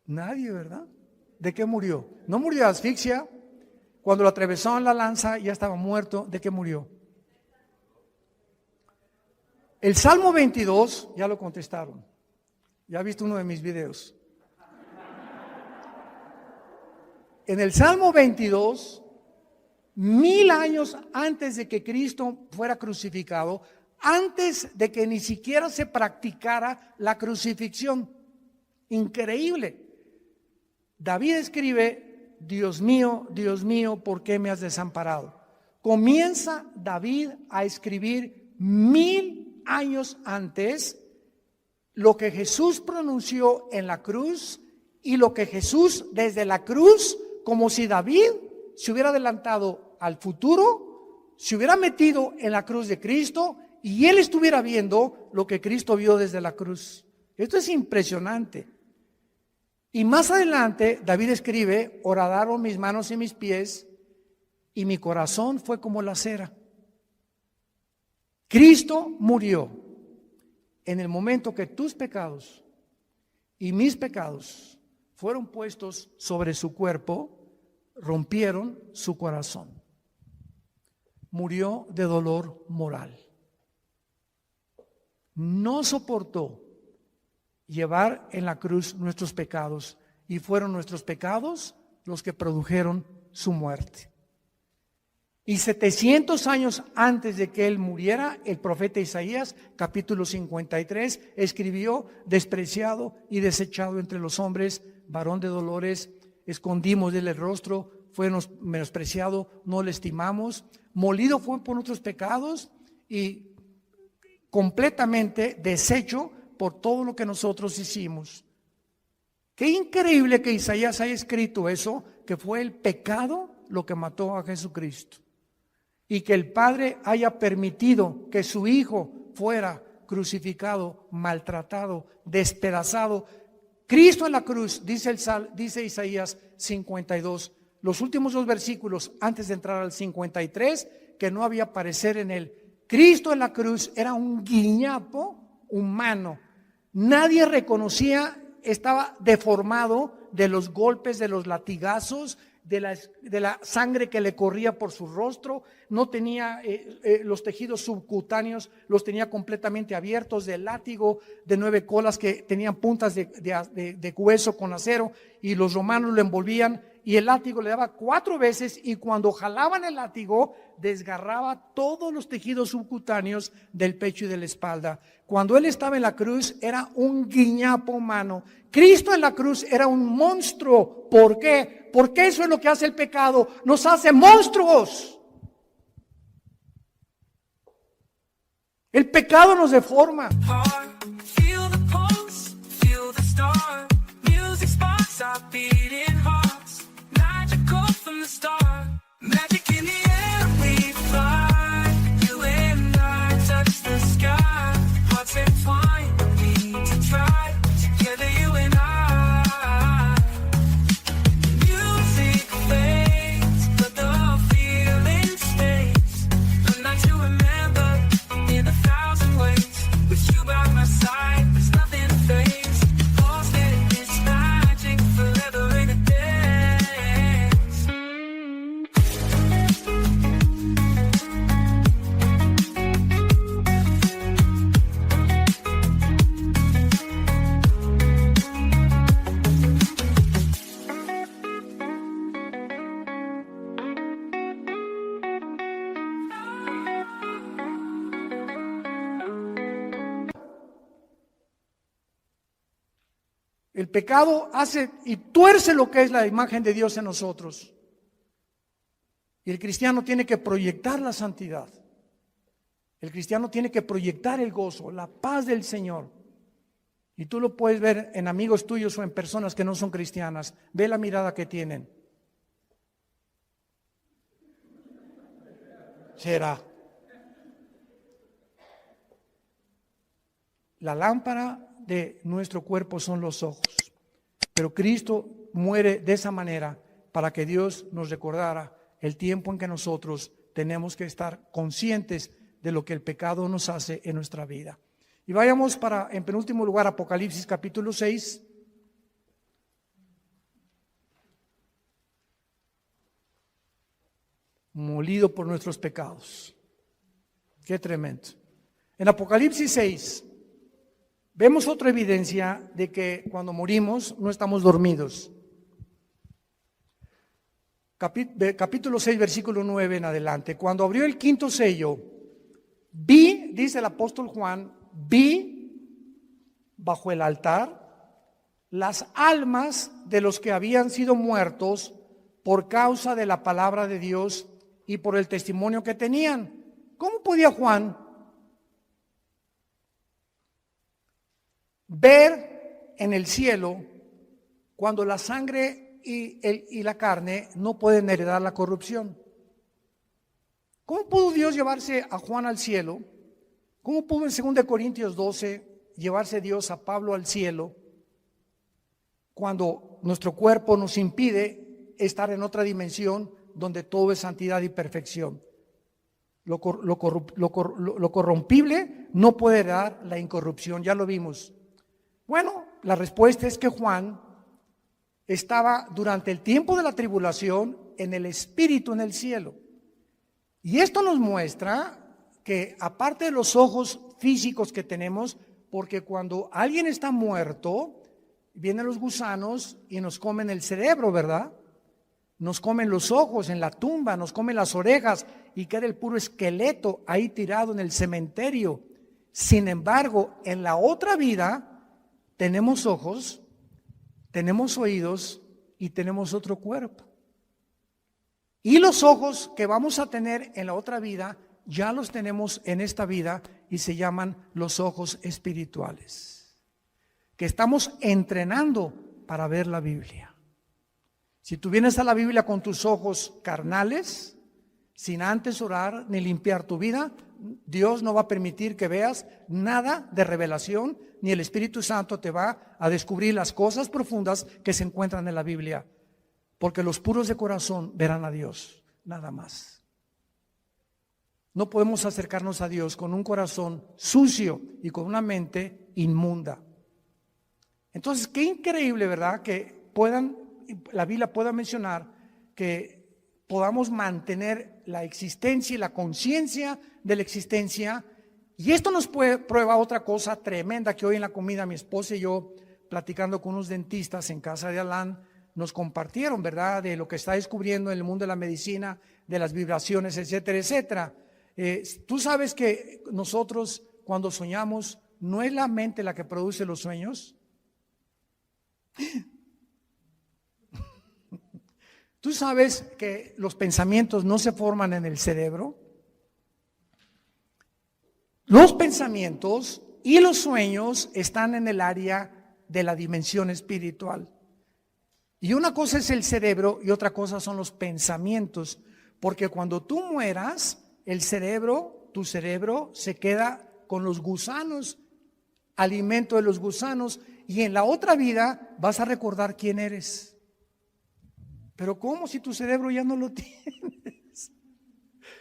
Nadie, ¿verdad? ¿De qué murió? No murió de asfixia. Cuando lo atravesó en la lanza ya estaba muerto. ¿De qué murió? El Salmo 22, ya lo contestaron. Ya ha visto uno de mis videos. En el Salmo 22, 1000 años antes de que Cristo fuera crucificado, antes de que ni siquiera se practicara la crucifixión. Increíble. David escribe: Dios mío, ¿por qué me has desamparado? Comienza David a escribir 1000 años antes lo que Jesús pronunció en la cruz, y lo que Jesús desde la cruz, como si David se hubiera adelantado al futuro, se hubiera metido en la cruz de Cristo y él estuviera viendo lo que Cristo vio desde la cruz. Esto es impresionante. Y más adelante David escribe: horadaron mis manos y mis pies, y mi corazón fue como la cera. Cristo murió en el momento que tus pecados y mis pecados fueron puestos sobre su cuerpo, rompieron su corazón. Murió de dolor moral. No soportó llevar en la cruz nuestros pecados, y fueron nuestros pecados los que produjeron su muerte. Y 700 años antes de que él muriera, el profeta Isaías, capítulo 53, escribió: despreciado y desechado entre los hombres, varón de dolores, escondimos del el rostro, fue menospreciado, no le estimamos, molido fue por nuestros pecados y completamente deshecho por todo lo que nosotros hicimos. Qué increíble que Isaías haya escrito eso, que fue el pecado lo que mató a Jesucristo, y que el Padre haya permitido que su Hijo fuera crucificado, maltratado, despedazado. Cristo en la cruz, dice Isaías 52, los últimos dos versículos antes de entrar al 53, que no había parecer en él. Cristo en la cruz era un guiñapo humano. Nadie reconocía, estaba deformado de los golpes, de los latigazos, de la sangre que le corría por su rostro. No tenía los tejidos subcutáneos, los tenía completamente abiertos, del látigo de 9 colas que tenían puntas de hueso con acero, y los romanos lo envolvían y el látigo le daba 4 veces, y cuando jalaban el látigo desgarraba todos los tejidos subcutáneos del pecho y de la espalda. Cuando él estaba en la cruz era un guiñapo humano. Cristo en la cruz era un monstruo. ¿Por qué? Porque eso es lo que hace el pecado, nos hace monstruos. El pecado nos deforma. El pecado hace y tuerce lo que es la imagen de Dios en nosotros. Y el cristiano tiene que proyectar la santidad. El cristiano tiene que proyectar el gozo, la paz del Señor. Y tú lo puedes ver en amigos tuyos o en personas que no son cristianas. Ve la mirada que tienen. Será. La lámpara de nuestro cuerpo son los ojos, pero Cristo muere de esa manera para que Dios nos recordara el tiempo en que nosotros tenemos que estar conscientes de lo que el pecado nos hace en nuestra vida. Y vayamos en penúltimo lugar, Apocalipsis capítulo 6. Molido por nuestros pecados. Qué tremendo. En Apocalipsis 6 vemos otra evidencia de que cuando morimos no estamos dormidos. Capítulo 6, versículo 9 en adelante. Cuando abrió el quinto sello, vi, dice el apóstol Juan, vi bajo el altar las almas de los que habían sido muertos por causa de la palabra de Dios y por el testimonio que tenían. ¿Cómo podía Juan ver en el cielo cuando la sangre y la carne no pueden heredar la corrupción? ¿Cómo pudo Dios llevarse a Juan al cielo? ¿Cómo pudo en 2 Corintios 12 llevarse Dios a Pablo al cielo cuando nuestro cuerpo nos impide estar en otra dimensión donde todo es santidad y perfección? Lo corrompible no puede heredar la incorrupción, ya lo vimos. Bueno, la respuesta es que Juan estaba durante el tiempo de la tribulación en el Espíritu en el cielo. Y esto nos muestra que aparte de los ojos físicos que tenemos, porque cuando alguien está muerto, vienen los gusanos y nos comen el cerebro, ¿verdad? Nos comen los ojos en la tumba, nos comen las orejas y queda el puro esqueleto ahí tirado en el cementerio. Sin embargo, en la otra vida tenemos ojos, tenemos oídos y tenemos otro cuerpo. Y los ojos que vamos a tener en la otra vida, ya los tenemos en esta vida y se llaman los ojos espirituales, que estamos entrenando para ver la Biblia. Si tú vienes a la Biblia con tus ojos carnales, sin antes orar ni limpiar tu vida, Dios no va a permitir que veas nada de revelación, ni el Espíritu Santo te va a descubrir las cosas profundas que se encuentran en la Biblia. Porque los puros de corazón verán a Dios, nada más. No podemos acercarnos a Dios con un corazón sucio y con una mente inmunda. Entonces, qué increíble, ¿verdad? Que la Biblia pueda mencionar que podamos mantener la existencia y la conciencia de la existencia. Y esto nos prueba otra cosa tremenda que hoy en la comida mi esposa y yo, platicando con unos dentistas en casa de Alán, nos compartieron, ¿verdad? De lo que está descubriendo en el mundo de la medicina, de las vibraciones, etcétera, etcétera. Tú sabes que nosotros cuando soñamos, ¿no es la mente la que produce los sueños? ¿Tú sabes que los pensamientos no se forman en el cerebro? Los pensamientos y los sueños están en el área de la dimensión espiritual. Y una cosa es el cerebro y otra cosa son los pensamientos, porque cuando tú mueras, tu cerebro se queda con los gusanos, alimento de los gusanos, y en la otra vida vas a recordar quién eres. Pero ¿cómo si tu cerebro ya no lo tienes?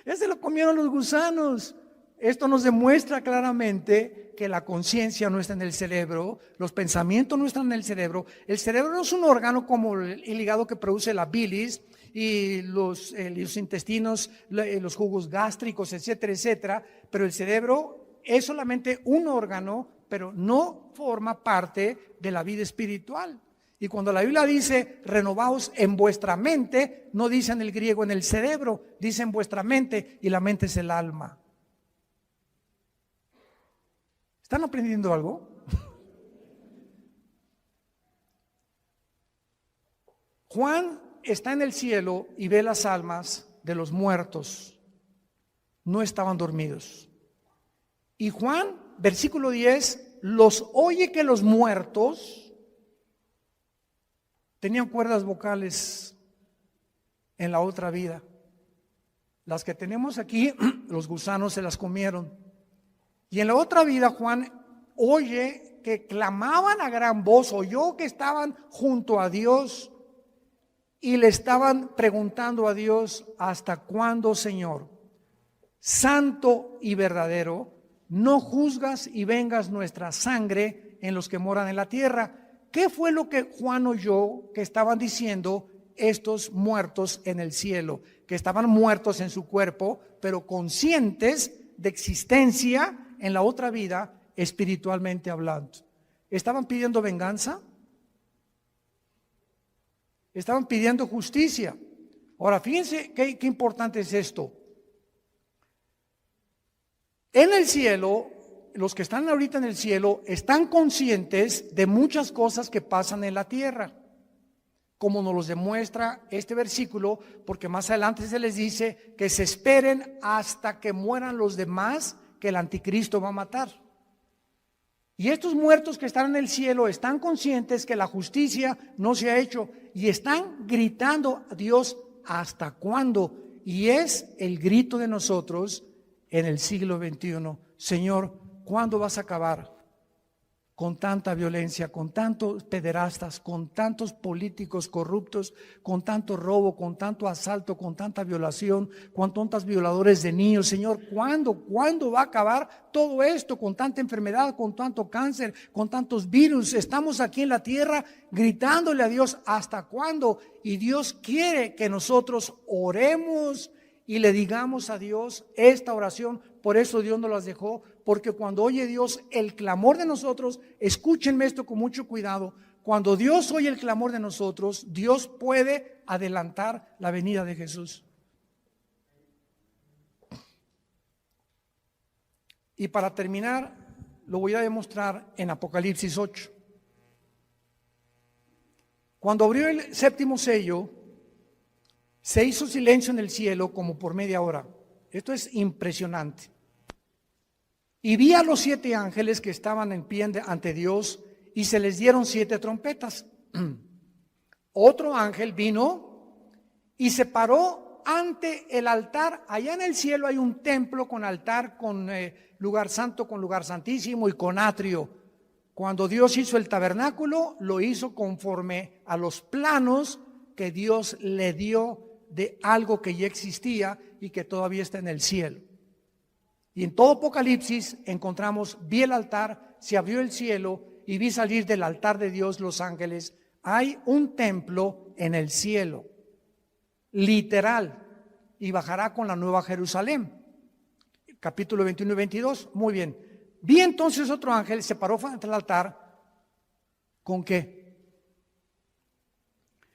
Ya se lo comieron los gusanos. Esto nos demuestra claramente que la conciencia no está en el cerebro, los pensamientos no están en el cerebro. El cerebro no es un órgano como el hígado que produce la bilis y los intestinos, los jugos gástricos, etcétera, etcétera. Pero el cerebro es solamente un órgano, pero no forma parte de la vida espiritual. Y cuando la Biblia dice renovaos en vuestra mente, no dice en el griego en el cerebro, dice en vuestra mente, y la mente es el alma. ¿Están aprendiendo algo? Juan está en el cielo y ve las almas de los muertos. No estaban dormidos. Y Juan, versículo 10, los oye que los muertos tenían cuerdas vocales en la otra vida. Las que tenemos aquí, los gusanos se las comieron. Y en la otra vida Juan oye que clamaban a gran voz, oyó que estaban junto a Dios y le estaban preguntando a Dios: ¿hasta cuándo, Señor, santo y verdadero, no juzgas y vengas nuestra sangre en los que moran en la tierra? ¿Qué fue lo que Juan oyó que estaban diciendo estos muertos en el cielo? Que estaban muertos en su cuerpo, pero conscientes de existencia en la otra vida, espiritualmente hablando. ¿Estaban pidiendo venganza? ¿Estaban pidiendo justicia? Ahora, fíjense qué importante es esto. En el cielo, los que están ahorita en el cielo están conscientes de muchas cosas que pasan en la tierra, como nos los demuestra este versículo, porque más adelante se les dice que se esperen hasta que mueran los demás que el anticristo va a matar. Y estos muertos que están en el cielo están conscientes que la justicia no se ha hecho y están gritando a Dios: ¿hasta cuándo? Y es el grito de nosotros en el siglo XXI: Señor, ¿cuándo vas a acabar? con tanta violencia, con tantos pederastas, con tantos políticos corruptos, con tanto robo, con tanto asalto, con tanta violación, con tantos violadores de niños. Señor, ¿cuándo va a acabar todo esto? Con tanta enfermedad, con tanto cáncer, con tantos virus. Estamos aquí en la tierra gritándole a Dios, ¿hasta cuándo? Y Dios quiere que nosotros oremos y le digamos a Dios esta oración. Por eso Dios nos las dejó, porque cuando oye Dios el clamor de nosotros, escúchenme esto con mucho cuidado, cuando Dios oye el clamor de nosotros, Dios puede adelantar la venida de Jesús. Y para terminar, lo voy a demostrar en Apocalipsis 8. Cuando abrió el séptimo sello, se hizo silencio en el cielo como por media hora. Esto es impresionante. Y vi a los 7 ángeles que estaban en pie ante Dios y se les dieron 7 trompetas. Otro ángel vino y se paró ante el altar. Allá en el cielo hay un templo con altar, con lugar santo, con lugar santísimo y con atrio. Cuando Dios hizo el tabernáculo, lo hizo conforme a los planos que Dios le dio de algo que ya existía y que todavía está en el cielo. Y en todo Apocalipsis encontramos, vi el altar, se abrió el cielo y vi salir del altar de Dios los ángeles. Hay un templo en el cielo, literal, y bajará con la nueva Jerusalén. Capítulo 21 y 22, muy bien. Vi entonces otro ángel, se paró frente al altar, ¿con qué?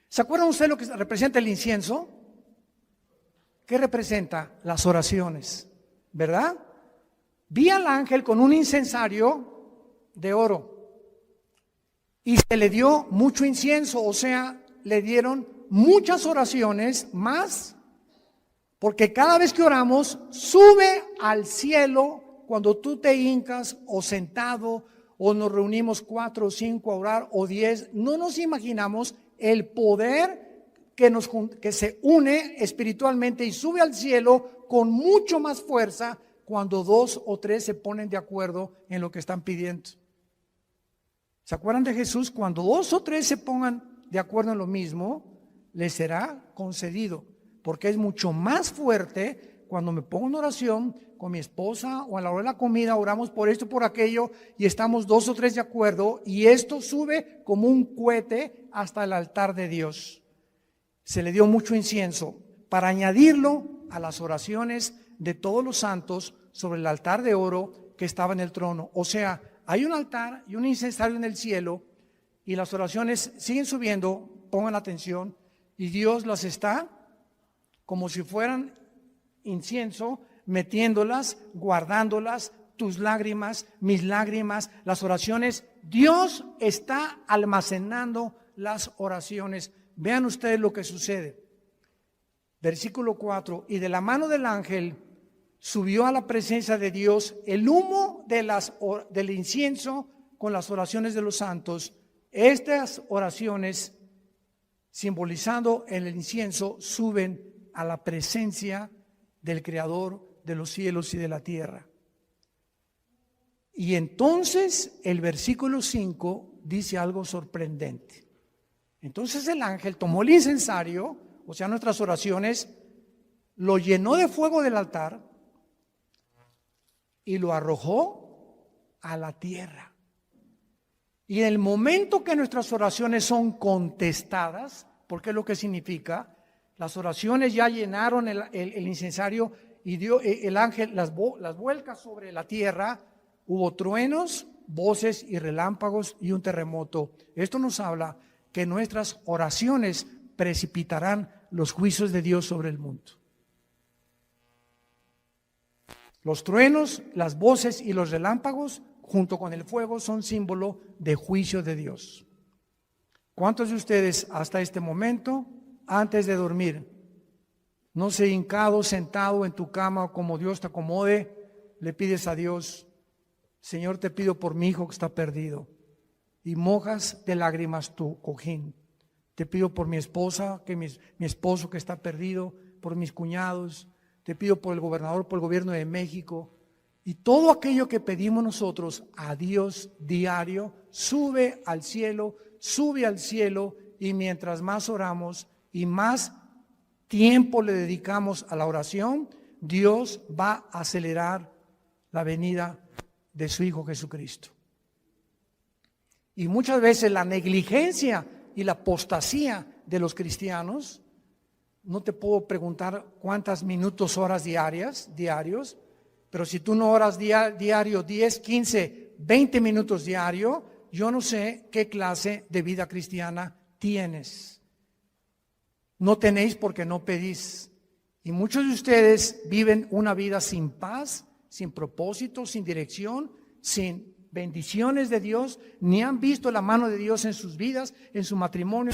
¿Se acuerdan ustedes lo que representa el incienso? ¿Qué representa? Las oraciones, ¿verdad? Vi al ángel con un incensario de oro y se le dio mucho incienso, o sea, le dieron muchas oraciones más, porque cada vez que oramos, sube al cielo cuando tú te hincas o sentado o nos reunimos 4 o 5 a orar o 10, no nos imaginamos el poder que se une espiritualmente y sube al cielo con mucho más fuerza cuando 2 o 3 se ponen de acuerdo en lo que están pidiendo. ¿Se acuerdan de Jesús? Cuando 2 o 3 se pongan de acuerdo en lo mismo, les será concedido, porque es mucho más fuerte cuando me pongo en oración con mi esposa o a la hora de la comida, oramos por esto, por aquello, y estamos 2 o 3 de acuerdo, y esto sube como un cohete hasta el altar de Dios. Se le dio mucho incienso para añadirlo a las oraciones de todos los santos sobre el altar de oro que estaba en el trono. O sea, hay un altar y un incensario en el cielo y las oraciones siguen subiendo, pongan atención, y Dios las está como si fueran incienso, metiéndolas, guardándolas, tus lágrimas, mis lágrimas, las oraciones. Dios está almacenando las oraciones. Vean ustedes lo que sucede. Versículo 4, y de la mano del ángel subió a la presencia de Dios el humo del incienso con las oraciones de los santos. Estas oraciones, simbolizando el incienso, suben a la presencia del Creador de los cielos y de la tierra. Y entonces el versículo 5 dice algo sorprendente. Entonces el ángel tomó el incensario, o sea, nuestras oraciones, lo llenó de fuego del altar y lo arrojó a la tierra. Y en el momento que nuestras oraciones son contestadas, porque es lo que significa, las oraciones ya llenaron el incensario y el ángel las vuelca sobre la tierra, hubo truenos, voces y relámpagos y un terremoto. Esto nos habla que nuestras oraciones precipitarán los juicios de Dios sobre el mundo. Los truenos, las voces y los relámpagos, junto con el fuego, son símbolo de juicio de Dios. ¿Cuántos de ustedes hasta este momento, antes de dormir, no se hincado, sentado en tu cama o como Dios te acomode, le pides a Dios, Señor, te pido por mi hijo que está perdido, y mojas de lágrimas tu cojín? Te pido por mi esposa, que mi esposo que está perdido, por mis cuñados, te pido por el gobernador, por el gobierno de México, Y todo aquello que pedimos nosotros a Dios diario sube al cielo, y mientras más oramos y más tiempo le dedicamos a la oración, Dios va a acelerar la venida de su Hijo Jesucristo. Y muchas veces la negligencia y la apostasía de los cristianos, no te puedo preguntar cuántas minutos, horas diarios, pero si tú no oras diario 10, 15, 20 minutos diario, yo no sé qué clase de vida cristiana tienes. No tenéis porque no pedís. Y muchos de ustedes viven una vida sin paz, sin propósito, sin dirección, sin bendiciones de Dios, ni han visto la mano de Dios en sus vidas, en su matrimonio.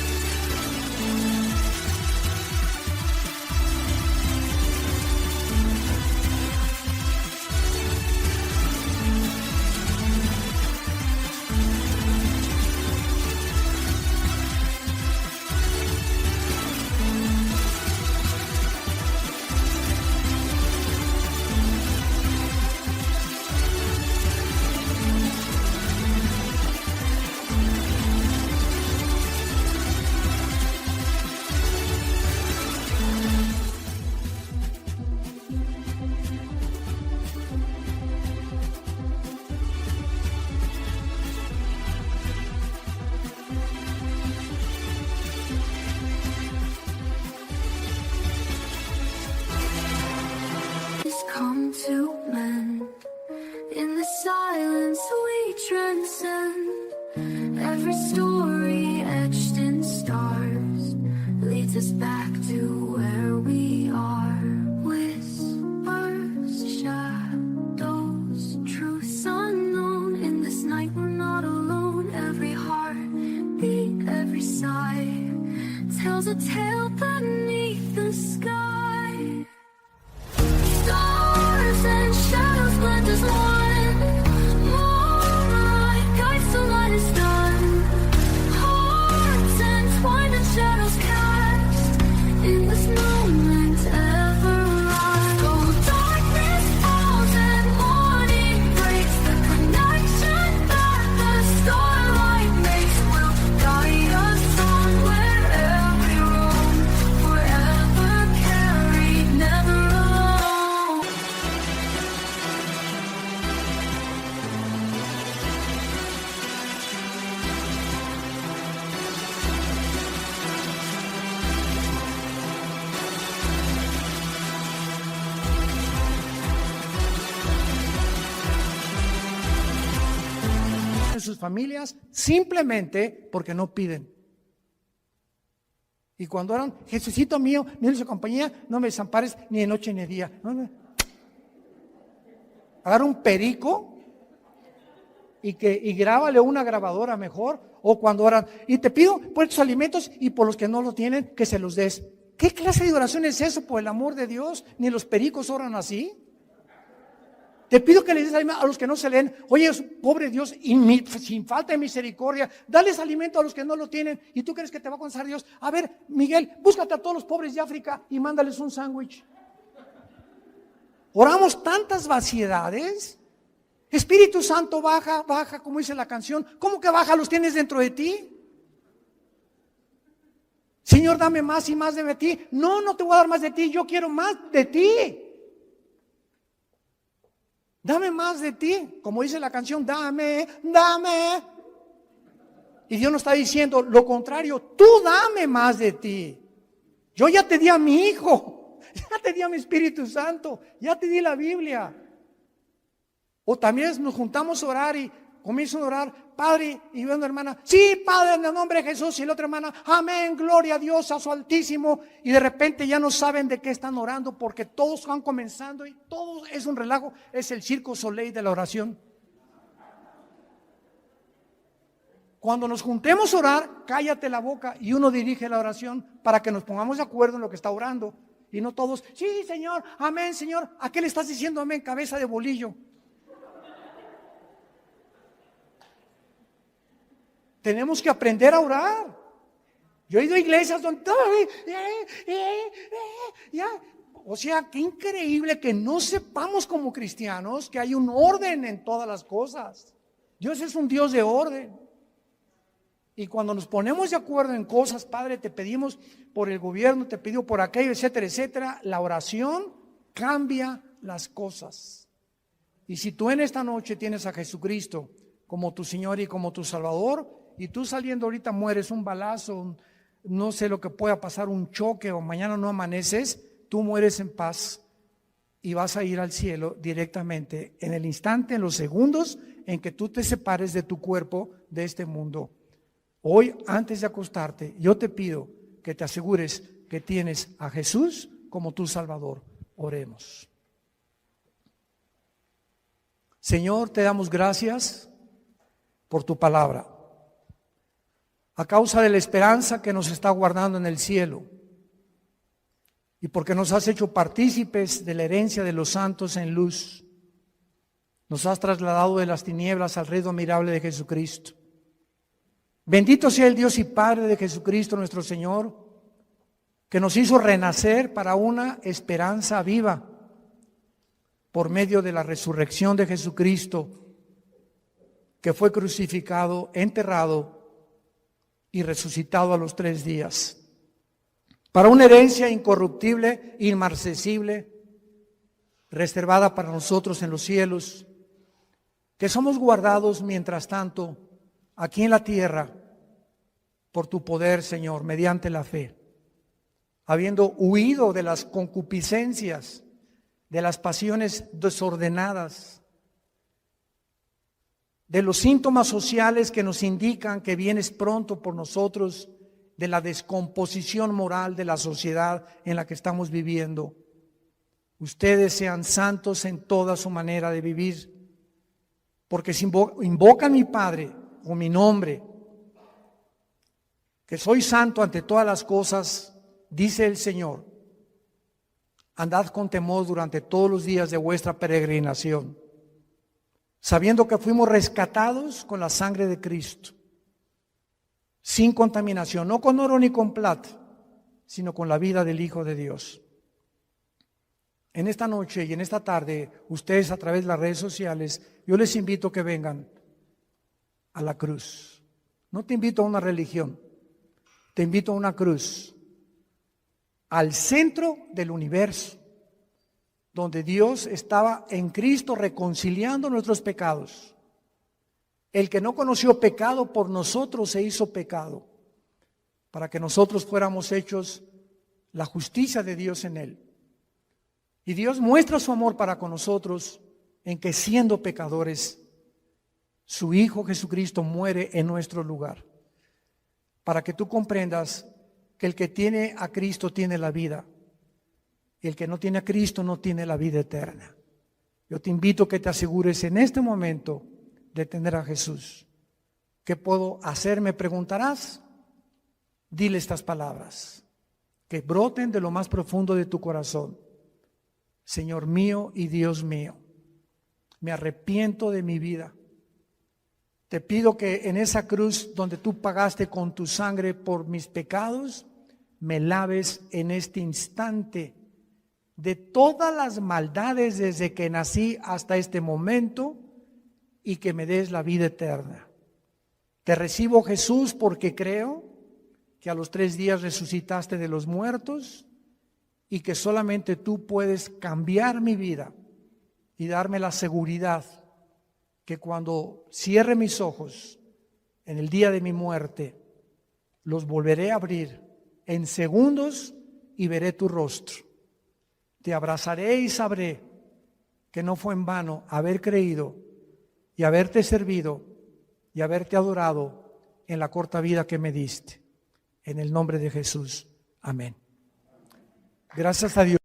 Come to mend. In the silence we transcend. Every story etched in stars leads us back to where we are. Whispers, shadows, truths unknown. In this night we're not alone. Every heartbeat, every sigh tells a tale beneath the sky. Stars and shadows blend as one. Moonlight guides the light is done. Hearts entwined and shadows cast. In this moment ever rise. Oh, darkness falls and morning breaks. The connection that the starlight makes will guide us on wherever we roam. Forever carried, never alone. En sus familias simplemente porque no piden. Y cuando oran, Jesucito mío, mi dulce compañía, no me desampares ni de noche ni de día. Agarra un perico y grábale una grabadora mejor, o cuando oran, y te pido por estos alimentos y por los que no lo tienen, que se los des. ¿Qué clase de oración es eso, por el amor de Dios? Ni los pericos oran así. Te pido que les des alimento a los que no se leen. Oye, pobre Dios, sin falta de misericordia, dales alimento a los que no lo tienen. ¿Y tú crees que te va a contestar Dios? A ver, Miguel, búscate a todos los pobres de África y mándales un sándwich. Oramos tantas vaciedades. Espíritu Santo, baja, baja, como dice la canción. ¿Cómo que baja? ¿Los tienes dentro de ti? Señor, dame más y más de ti. No, no te voy a dar más de ti, yo quiero más de ti. Dame más de ti, como dice la canción, dame, dame. Y Dios nos está diciendo lo contrario, tú dame más de ti. Yo ya te di a mi Hijo, ya te di a mi Espíritu Santo, ya te di la Biblia. O también nos juntamos a orar y comienzan a orar, Padre, y yo una hermana, sí, Padre, en el nombre de Jesús, y la otra hermana, amén, gloria a Dios, a su Altísimo, y de repente ya no saben de qué están orando, porque todos van comenzando y todo es un relajo, es el Circo Soleil de la oración. Cuando nos juntemos a orar, cállate la boca y uno dirige la oración para que nos pongamos de acuerdo en lo que está orando, y no todos, sí, Señor, amén, Señor, ¿a qué le estás diciendo amén, cabeza de bolillo? Tenemos que aprender a orar. Yo he ido a iglesias donde ya, O sea, qué increíble que no sepamos como cristianos que hay un orden en todas las cosas. Dios es un Dios de orden. Y cuando nos ponemos de acuerdo en cosas, Padre, te pedimos por el gobierno, te pidió por aquello, etcétera, etcétera, la oración cambia las cosas. Y si tú en esta noche tienes a Jesucristo como tu Señor y como tu Salvador, y tú saliendo ahorita mueres un balazo, no sé lo que pueda pasar, un choque, o mañana no amaneces, tú mueres en paz y vas a ir al cielo directamente en el instante, en los segundos en que tú te separes de tu cuerpo de este mundo. Hoy, antes de acostarte, yo te pido que te asegures que tienes a Jesús como tu Salvador. Oremos. Señor, te damos gracias por tu palabra. A causa de la esperanza que nos está guardando en el cielo y porque nos has hecho partícipes de la herencia de los santos en luz, nos has trasladado de las tinieblas al reino admirable de Jesucristo. Bendito sea el Dios y Padre de Jesucristo nuestro Señor, que nos hizo renacer para una esperanza viva por medio de la resurrección de Jesucristo, que fue crucificado, enterrado y resucitado a los 3 días, para una herencia incorruptible, inmarcesible, reservada para nosotros en los cielos, que somos guardados mientras tanto aquí en la tierra por tu poder, Señor, mediante la fe, habiendo huido de las concupiscencias, de las pasiones desordenadas, de los síntomas sociales que nos indican que vienes pronto por nosotros, de la descomposición moral de la sociedad en la que estamos viviendo. Ustedes sean santos en toda su manera de vivir, porque si invocan mi Padre o mi nombre, que soy santo ante todas las cosas, dice el Señor, andad con temor durante todos los días de vuestra peregrinación, sabiendo que fuimos rescatados con la sangre de Cristo, sin contaminación, no con oro ni con plata, sino con la vida del Hijo de Dios. En esta noche y en esta tarde, ustedes a través de las redes sociales, yo les invito a que vengan a la cruz. No te invito a una religión, te invito a una cruz, al centro del universo, donde Dios estaba en Cristo reconciliando nuestros pecados. El que no conoció pecado por nosotros se hizo pecado, para que nosotros fuéramos hechos la justicia de Dios en Él. Y Dios muestra su amor para con nosotros en que siendo pecadores, su Hijo Jesucristo muere en nuestro lugar, para que tú comprendas que el que tiene a Cristo tiene la vida, y el que no tiene a Cristo no tiene la vida eterna. Yo te invito a que te asegures en este momento de tener a Jesús. ¿Qué puedo hacer? Me preguntarás. Dile estas palabras, que broten de lo más profundo de tu corazón. Señor mío y Dios mío, me arrepiento de mi vida. Te pido que en esa cruz donde tú pagaste con tu sangre por mis pecados, me laves en este instante de todas las maldades desde que nací hasta este momento y que me des la vida eterna. Te recibo, Jesús, porque creo que a los 3 días resucitaste de los muertos y que solamente tú puedes cambiar mi vida y darme la seguridad que cuando cierre mis ojos en el día de mi muerte, los volveré a abrir en segundos y veré tu rostro. Te abrazaré y sabré que no fue en vano haber creído y haberte servido y haberte adorado en la corta vida que me diste. En el nombre de Jesús. Amén. Gracias a Dios.